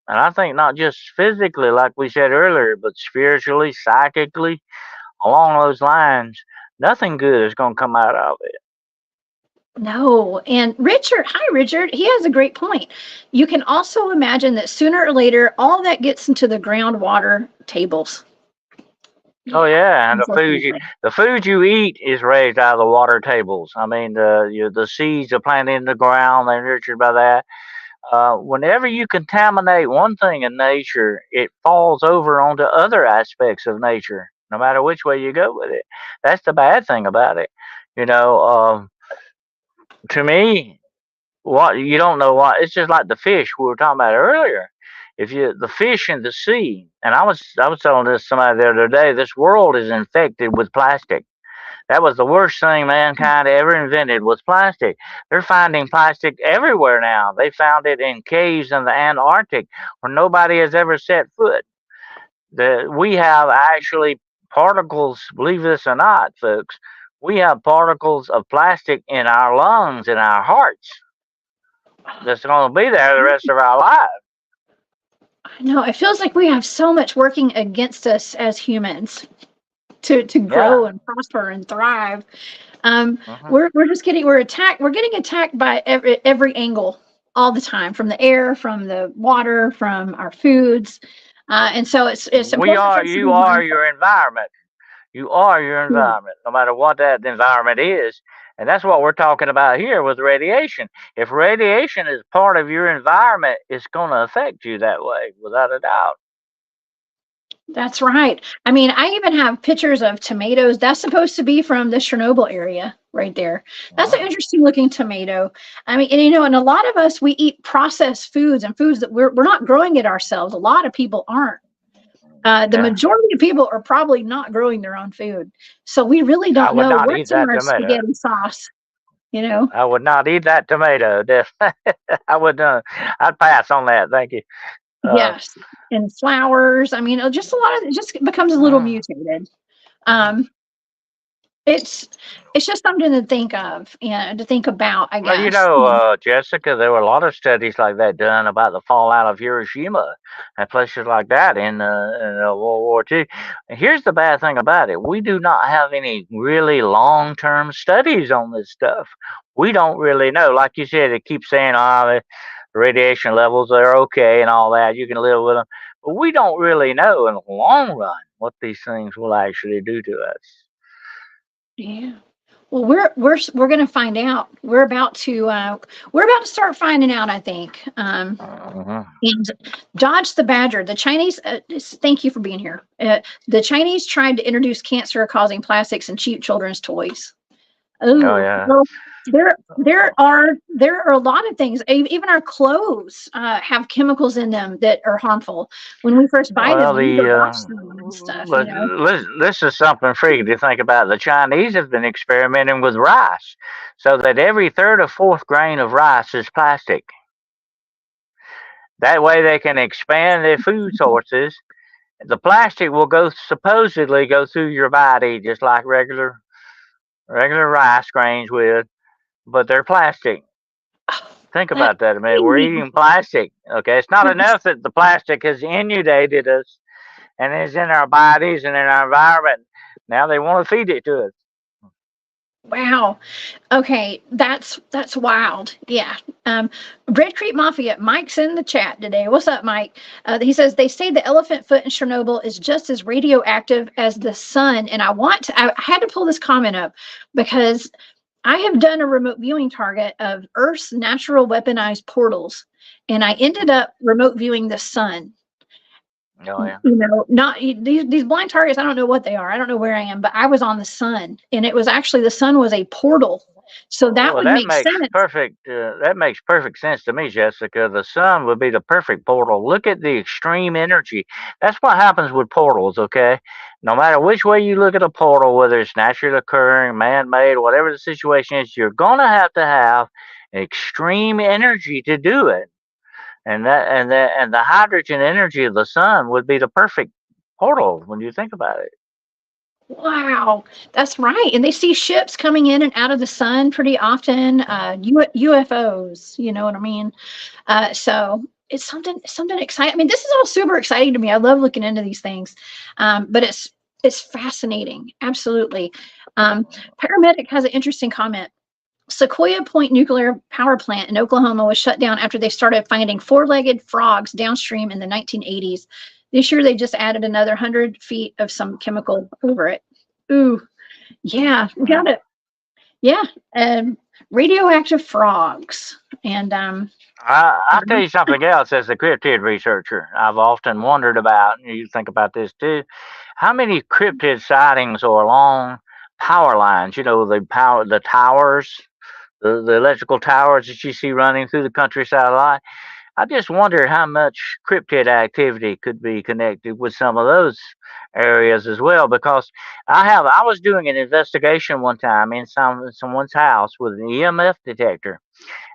B: And I think not just physically, like we said earlier, but spiritually, psychically, along those lines, nothing good is going to come out of it.
A: No. And Richard, hi, Richard. He has a great point. You can also imagine that sooner or later, all that gets into the groundwater tables.
B: Oh yeah, and
A: unfortunately.
B: the food you eat is raised out of the water tables. I mean, the seeds are planted in the ground; they're nurtured by that. Whenever you contaminate one thing in nature, it falls over onto other aspects of nature, no matter which way you go with it. That's the bad thing about it. You know, to me, what you don't know what it's just like the fish we were talking about earlier. If you the fish in the sea, and I was telling this to somebody the other day, this world is infected with plastic. That was the worst thing mankind ever invented was plastic. They're finding plastic everywhere now. They found it in caves in the Antarctic where nobody has ever set foot. We have actually particles, believe this or not, folks, we have particles of plastic in our lungs, in our hearts, that's going to be there the rest of our lives.
A: I know. It feels like we have so much working against us as humans to grow
B: Yeah.
A: and prosper and thrive.
B: Hmm.
A: We're just getting we're attacked. We're getting attacked by every angle all the time, from the air, from the water, from our foods, and so it's important for us to
B: You
A: be
B: are
A: mindful.
B: your environment. You are your environment, no matter what that environment is. And that's what we're talking about here with radiation. If radiation is part of your environment, it's going to affect you that way, without a doubt.
A: That's right. I mean, I even have pictures of tomatoes. That's supposed to be from the Chernobyl area right there. That's an
B: Wow.
A: interesting looking tomato. I mean, and and a lot of us, we eat processed foods and foods that we're not growing it ourselves. A lot of people aren't. The
B: Yeah.
A: majority of people are probably not growing their own food. So we really
B: I
A: don't
B: would
A: know
B: not eat
A: what's in
B: that
A: our
B: tomato.
A: spaghetti sauce, you know?
B: I would not eat that tomato. I would. I'd pass on that. Thank you. Uh,
A: Yes. And flowers. I mean, just a lot of it just becomes a little
B: mm,
A: mutated.
B: mm.
A: Um, it's it's just something to think of and to think about, I
B: Well,
A: guess.
B: Jessica, there were a lot of studies like that done about the fallout of Hiroshima and places like that in World War II. And here's the bad thing about it: we do not have any really long-term studies on this stuff. We don't really know. Like you said, it keeps saying, "Oh, the radiation levels are okay and all that. You can live with them," but we don't really know in the long run what these things will actually do to us.
A: Yeah. Well, we're going to find out. We're about to start finding out, I think.
B: Mhm.
A: And Dodge the Badger, the Chinese. Thank you for being here. The Chinese tried to introduce cancer-causing plastics in cheap children's toys.
B: Oh
A: Oh,
B: yeah.
A: well, there are a lot of things. Even our clothes have chemicals in them that are harmful. When we first buy them,
B: Well,
A: we need to wash them and stuff. You
B: but
A: know.
B: this is something freaky to think about. The Chinese have been experimenting with rice, so that every third or fourth grain of rice is plastic. That way, they can expand their food sources. The plastic will go supposedly go through your body just like regular rice grains would, but they're plastic. Think
A: That's
B: about that a minute. We're
A: crazy.
B: eating plastic. Okay, it's not
A: That's
B: enough that the plastic has inundated us and is in our bodies and in our environment. Now they want to feed it to us.
A: wow. Okay, that's wild. Yeah. Red Creek Mafia. Mike's in the chat today. What's up, Mike? He says they say the elephant foot in Chernobyl is just as radioactive as the sun. And I had to pull this comment up because I have done a remote viewing target of Earth's natural weaponized portals, and I ended up remote viewing the sun.
B: Oh yeah.
A: Not these blind targets. I don't know what they are. I don't know where I am, but I was on the sun, and it was actually the sun was a portal, so that
B: Well,
A: would make sense.
B: that makes perfect sense to me, Jessica. The sun would be the perfect portal. Look at the extreme energy. That's what happens with portals. Okay, no matter which way you look at a portal, whether it's naturally occurring, man-made, whatever the situation is, you're gonna have to have extreme energy to do it. And the hydrogen energy of the sun would be the perfect portal when you think about it.
A: Wow, that's right. And they see ships coming in and out of the sun pretty often. UFOs, you know what I mean? So it's something exciting. I mean, this is all super exciting to me. I love looking into these things, but it's fascinating. Absolutely. Paramedic has an interesting comment. Sequoia Point Nuclear Power Plant in Oklahoma was shut down after they started finding four-legged frogs downstream in the 1980s. This year, they just added another 100 feet of some chemical over it. Ooh, yeah, we got
B: Mm.
A: it. Yeah, radioactive frogs. And
B: I'll tell you something else as a cryptid researcher. I've often wondered about, and you think about this too, how many cryptid sightings are along power lines? You know, the towers, the electrical towers that you see running through the countryside a lot. I just wonder how much cryptid activity could be connected with some of those areas as well. Because I was doing an investigation one time in someone's house with an EMF detector,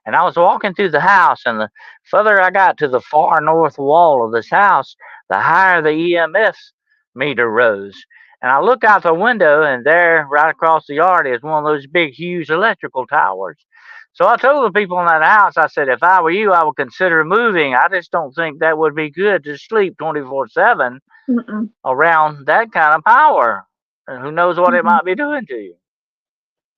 B: and I was walking through the house, and the further I got to the far north wall of this house, the higher the EMF meter rose. And I look out the window, and there, right across the yard, is one of those big, huge electrical towers. So I told the people in that house, I said, if I were you, I would consider moving. I just don't think that would be good to sleep 24/7
A: mm-mm,
B: around that kind of power. And who knows what it
A: mm-mm.
B: might be doing to you.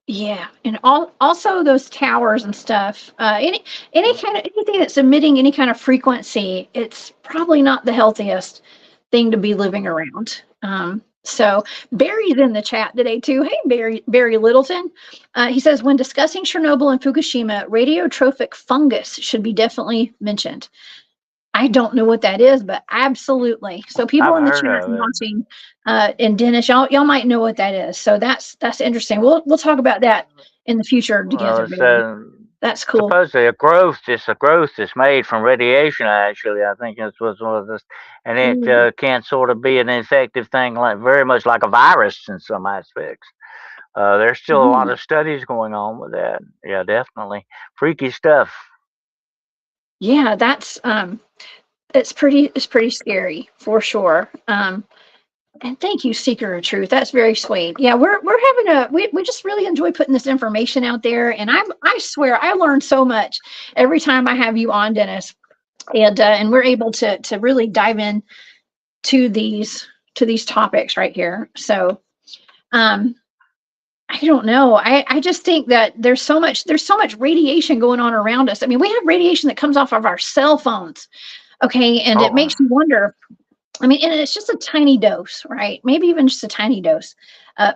A: Yeah, and also those towers and stuff. Any kind of anything that's emitting any kind of frequency, it's probably not the healthiest thing to be living around. So Barry's in the chat today too. Hey, Barry Littleton. He says when discussing Chernobyl and Fukushima, radiotrophic fungus should be definitely mentioned. I don't know what that is, but absolutely. So people
B: I've
A: in the
B: heard
A: chat
B: of
A: and
B: it.
A: watching, and Dennis, y'all might know what that is. So that's interesting. We'll talk about that in the future
B: Well,
A: together,
B: it's
A: Barry. That's cool.
B: supposedly a growth. It's a growth that's made from radiation. Actually, I think it was one of this, and it
A: Mm,
B: can sort of be an infective thing, like very much like a virus in some aspects. There's still a lot
A: mm.
B: of studies going on with that. Yeah, definitely freaky stuff.
A: Yeah, that's it's pretty scary for sure. And thank you, Seeker of Truth. That's very sweet. Yeah, we're having we just really enjoy putting this information out there, and I swear I learn so much every time I have you on, Dennis, and we're able to really dive in to these topics right here. So um I don't know. I just think that there's so much radiation going on around us. I mean, we have radiation that comes off of our cell phones. Okay, and it
B: Oh,
A: makes you wonder. I mean, and it's just a tiny dose, right? Maybe even just a tiny dose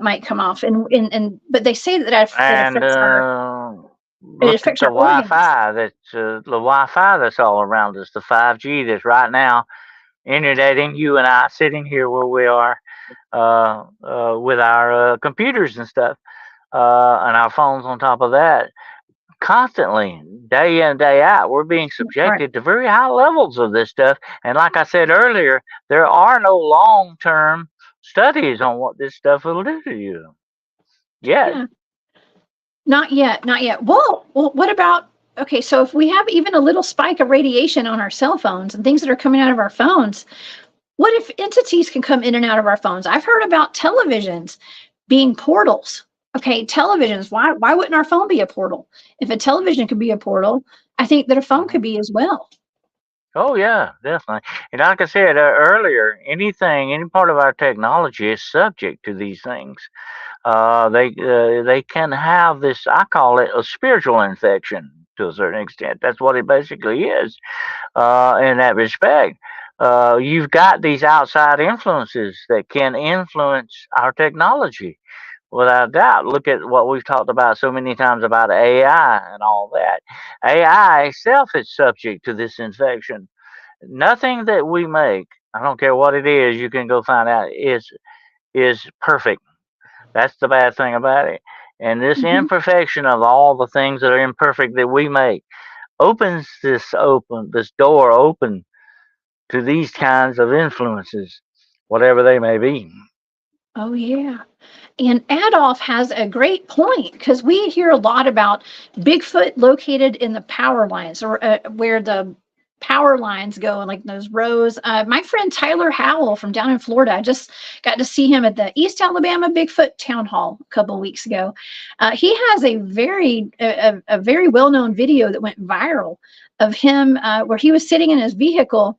A: might come off, and but they say that
B: And
A: affects our it
B: look at
A: affects
B: the
A: our organs.
B: Wi-Fi. That's all around us. The 5G that's right now inundating you and I sitting here where we are with our computers and stuff and our phones on top of that. Constantly, day in, day out, we're being
A: Right.
B: subjected to very high levels of this stuff. And like I said earlier, there are no long term studies on what this stuff will do to you yet.
A: Yeah. Not yet. Not yet. Well, what about okay? So if we have even a little spike of radiation on our cell phones and things that are coming out of our phones, what if entities can come in and out of our phones? I've heard about televisions being portals. Okay, televisions. Why wouldn't our phone be a portal? If a television could be a portal, I think that a phone
B: Mhm.
A: could be as well.
B: Oh, yeah, definitely. And like I said earlier, any part of our technology is subject to these things. They can have this. I call it a spiritual infection to a certain extent. That's what it basically is. In that respect, you've got these outside influences that can influence our technology. Without a doubt, look at what we've talked about so many times about AI and all that. AI itself is subject to this infection. Nothing that we make, I don't care what it is, you can go find out is perfect. That's the bad thing about it. And this
A: Mhm.
B: imperfection of all the things that are imperfect that we make opens this door open to these kinds of influences, whatever they may be.
A: Oh yeah. And Adolf has a great point because we hear a lot about Bigfoot located in the power lines or where the power lines go and like those rows. My friend Tyler Howell from down in Florida, I just got to see him at the East Alabama Bigfoot Town Hall a couple of weeks ago. He has a very well known video that went viral of him where he was sitting in his vehicle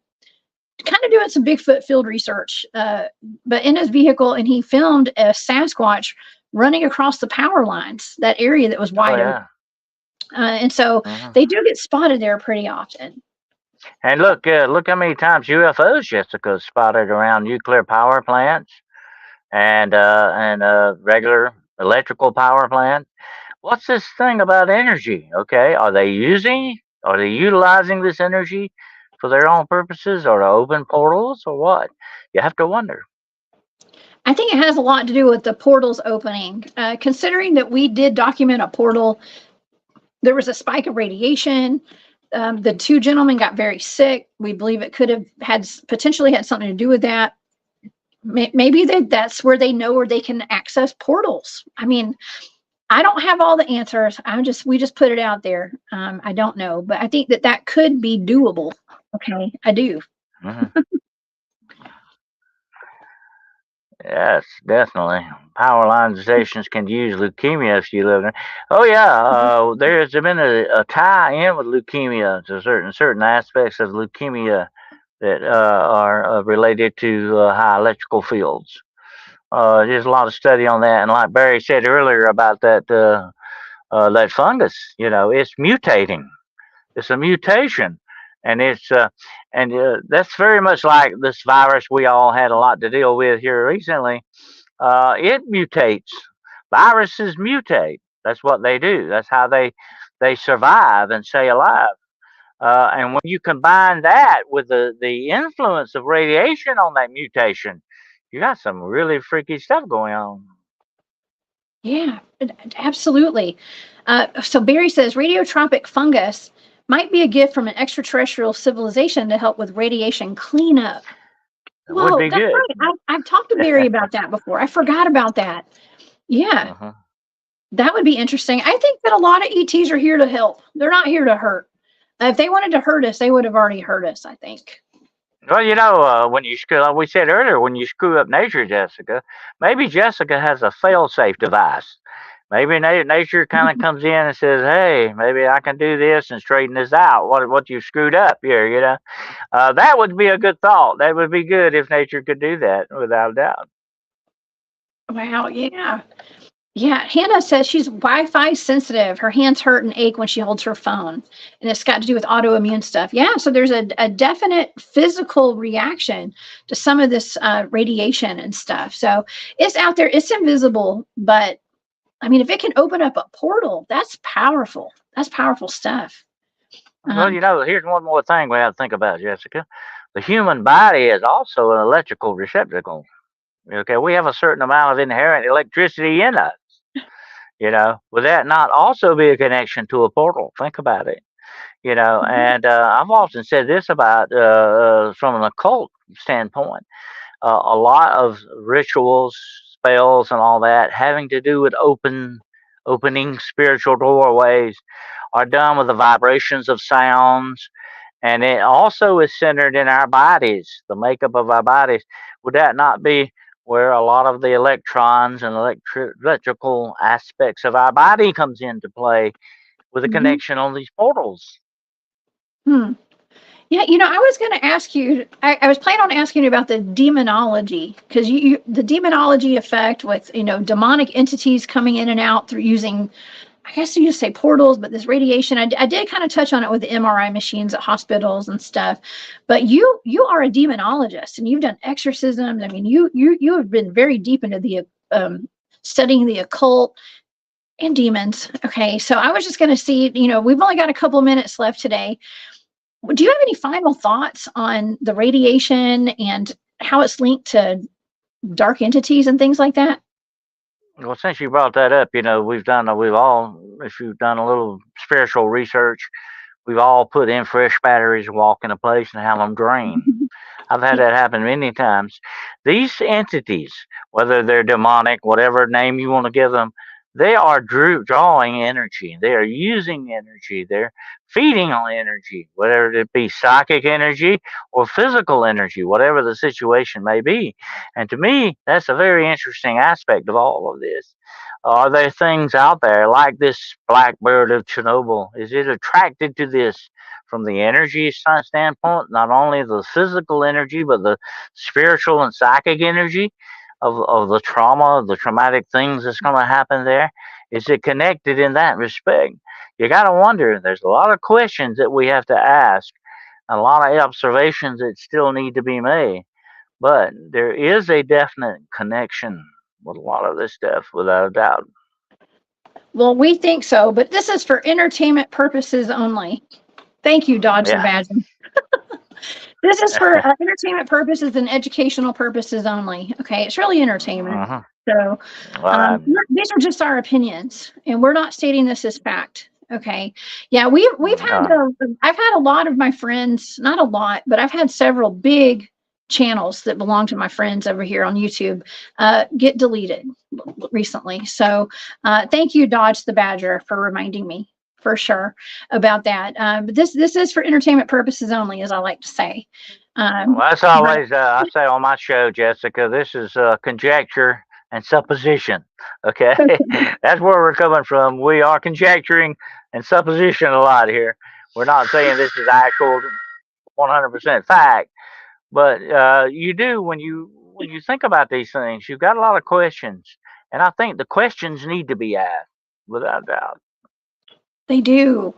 A: kind of doing some Bigfoot field research, but in his vehicle, and he filmed a Sasquatch running across the power lines, that area that was
B: Oh
A: wide open.
B: yeah.
A: And so
B: Hmm.
A: they do get spotted there pretty often.
B: And look how many times UFOs, Jessica, spotted around nuclear power plants and regular electrical power plants. What's this thing about energy? Okay, are they utilizing this energy for their own purposes, or to open portals, or what? You have to wonder.
A: I think it has a lot to do with the portals opening. Considering that we did document a portal, there was a spike of radiation. The two gentlemen got very sick. We believe it could have had potentially had something to do with that. Maybe that's where they know where they can access portals. I mean, I don't have all the answers. We just put it out there. I don't know, but I think that that could be doable. Okay, I do.
B: Hmm. Yes, definitely. Power line stations can use leukemia if you live there. Oh yeah, there's been a tie in with leukemia to certain aspects of leukemia that are related to high electrical fields. There's a lot of study on that, and like Barry said earlier about that fungus, it's mutating. It's a mutation, and that's very much like this virus we all had a lot to deal with here recently. It mutates. Viruses mutate. That's what they do. That's how they survive and stay alive. And when you combine that with the influence of radiation on that mutation, you got some really freaky stuff going on.
A: Yeah, absolutely. So Barry says radiotropic fungus might be a gift from an extraterrestrial civilization to help with radiation cleanup.
B: It would
A: Whoa,
B: be
A: that's
B: good.
A: right. I've talked to Barry about that before. I forgot about that. Yeah,
B: Uh-huh.
A: that would be interesting. I think that a lot of ETs are here to help. They're not here to hurt. If they wanted to hurt us, they would have already hurt us, I think.
B: Well, when you screw, like we said earlier, when you screw up nature, Jessica, maybe Jessica has a fail-safe device. Maybe nature kind of comes in and says, "Hey, maybe I can do this and straighten this out. What you screwed up here, That would be a good thought. That would be good if nature could do that, without a doubt.
A: Wow, yeah. Yeah, Hannah says she's Wi-Fi sensitive. Her hands hurt and ache when she holds her phone, and it's got to do with autoimmune stuff. Yeah, so there's a definite physical reaction to some of this radiation and stuff. So it's out there. It's invisible, but I mean, if it can open up a portal, that's powerful. That's powerful stuff.
B: Well, here's one more thing we have to think about, Jessica. The human body is also an electrical receptacle. Okay, we have a certain amount of inherent electricity in us. Would that not also be a connection to a portal? Think about it. And I've often said this about from an occult standpoint. A lot of rituals, spells, and all that having to do with opening spiritual doorways are done with the vibrations of sounds, and it also is centered in our bodies, the makeup of our bodies. Would that not be where a lot of the electrons and electrical aspects of our body comes into play with a
A: Mhm.
B: connection on these portals?
A: Hmm. Yeah, I was going to ask you. I was planning on asking you about the demonology, because the demonology effect with demonic entities coming in and out through using, I guess you just say portals, but this radiation. I did kind of touch on it with the MRI machines at hospitals and stuff. But you are a demonologist, and you've done exorcisms. I mean, you have been very deep into the studying the occult and demons. Okay, so I was just going to see. We've only got a couple minutes left today. Do you have any final thoughts on the radiation and how it's linked to dark entities and things like that?
B: Well, since you brought that up, we've all, if you've done a little spiritual research, we've all put in fresh batteries, walk in a place, and have them drained. I've had
A: Yeah.
B: that happen many times. These entities, whether they're demonic, whatever name you want to give them, they are drawing energy. They are using energy. They're feeding on energy, whether it be psychic energy or physical energy, whatever the situation may be. And to me, that's a very interesting aspect of all of this. Are there things out there like this blackbird of Chernobyl? Is it attracted to this from the energy standpoint, not only the physical energy, but the spiritual and psychic energy of the trauma, the traumatic things that's going to happen there? Is it connected in that respect? You got to wonder. There's a lot of questions that we have to ask, a lot of observations that still need to be made. But there is a definite connection with a lot of this stuff, without a doubt.
A: Well, we think so, but this is for entertainment purposes only. Thank you, Dodge the
B: Yeah.
A: Badger. This is for entertainment purposes and educational purposes only. Okay, it's really entertainment.
B: Uh-huh.
A: So
B: Well,
A: these are just our opinions, and we're not stating this as fact. Okay, yeah, we've had I've had a lot of my friends, not a lot, but I've had several big channels that belong to my friends over here on YouTube get deleted recently. So thank you, Dodge the Badger, for reminding me for sure about that. But this is for entertainment purposes only, as I like to say.
B: well, that's
A: But
B: always I say on my show, Jessica. This is conjecture and supposition. Okay, that's where we're coming from. We are conjecturing and supposition a lot here. We're not saying this is actual 100% fact, but you do when you think about these things, you've got a lot of questions, and I think the questions need to be asked without doubt.
A: they do.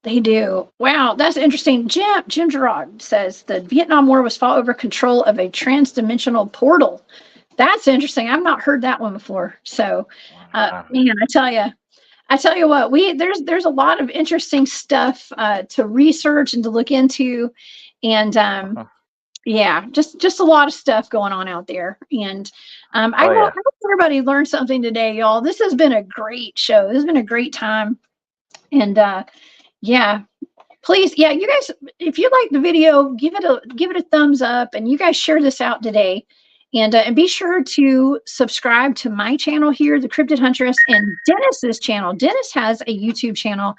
A: They do. Wow, that's interesting. Jim Gerard says the Vietnam War was fought over control of a transdimensional portal. That's interesting. I've not heard that one before. So, man, I tell you what, there's a lot of interesting stuff to research and to look into, and yeah, just a lot of stuff going on out there. And I
B: Oh
A: hope
B: yeah.
A: everybody learned something today, y'all. This has been a great show. This has been a great time, and yeah, please, yeah, you guys, if you like the video, give it a thumbs up, and you guys share this out today, and be sure to subscribe to my channel here, the Cryptid Huntress, and Dennis's channel. Dennis has a YouTube channel.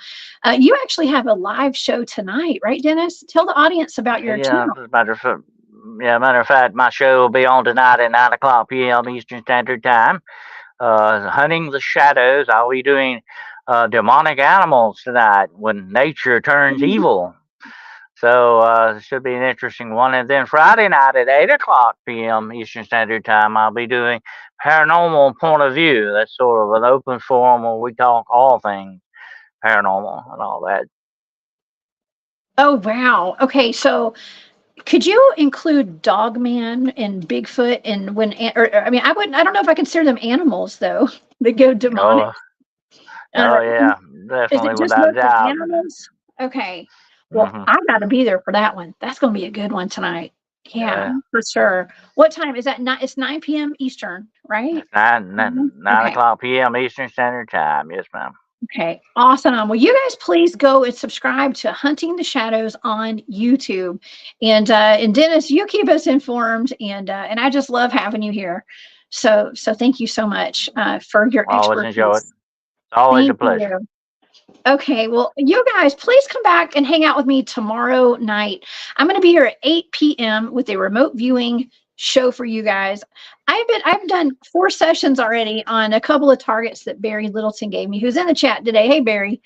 A: You actually have a live show tonight, right, Dennis? Tell the audience about your
B: Yeah,
A: channel.
B: matter of fact, my show will be on tonight at 9 o'clock p.m. Eastern Standard Time. Hunting the shadows. I'll be doing demonic animals tonight when nature turns evil. So it should be an interesting one. And then Friday night at 8 o'clock p.m. Eastern Standard Time, I'll be doing Paranormal Point of View. That's sort of an open forum where we talk all things paranormal and all that.
A: Oh, wow. Okay, so could you include Dogman and Bigfoot and I mean, I don't know if I consider them animals though. They go demonic.
B: Oh,
A: Uh,
B: yeah,
A: is
B: definitely
A: it just
B: without a
A: mostly
B: doubt.
A: animals? Okay. Well,
B: Hmm.
A: I got to be there for that one. That's going to be a good one tonight. Yeah,
B: Yeah.
A: for sure. What time is that? It's 9 p.m. Eastern, right?
B: It's 9
A: Okay.
B: o'clock p.m. Eastern Standard Time. Yes, ma'am.
A: Okay, awesome. Well, you guys please go and subscribe to Hunting the Shadows on YouTube, and Dennis, you keep us informed, and I just love having you here. So thank you so much for your
B: Always enjoy it.
A: expertise.
B: It's always a
A: Thank
B: pleasure.
A: you. Okay, well, you guys, please come back and hang out with me tomorrow night. I'm going to be here at 8 p.m. with a remote viewing show for you guys. I've done 4 sessions already on a couple of targets that Barry Littleton gave me, who's in the chat today. Hey, Barry.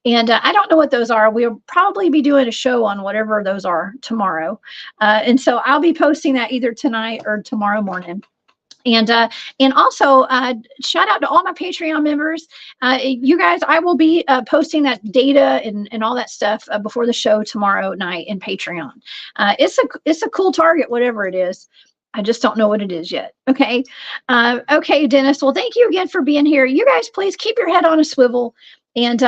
A: And I don't know what those are. We'll probably be doing a show on whatever those are tomorrow. And so I'll be posting that either tonight or tomorrow morning. And also shout out to all my Patreon members. You guys, I will be posting that data and all that stuff before the show tomorrow night in Patreon. It's a cool target, whatever it is. I just don't know what it is yet. Okay. Okay, Dennis. Well, thank you again for being here. You guys, please keep your head on a swivel, and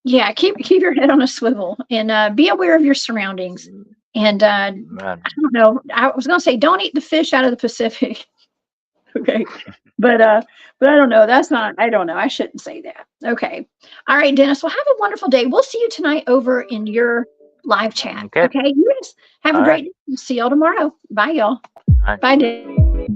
A: yeah, keep your head on a swivel, and be aware of your surroundings. And I don't know. I was going to say, don't eat the fish out of the Pacific. Okay. But I don't know. I don't know. I shouldn't say that. Okay. All right, Dennis. Well, have a wonderful day. We'll see you tonight over in your live chat. Okay. You guys have a great day. See y'all tomorrow. Bye, y'all. Bye, Dennis.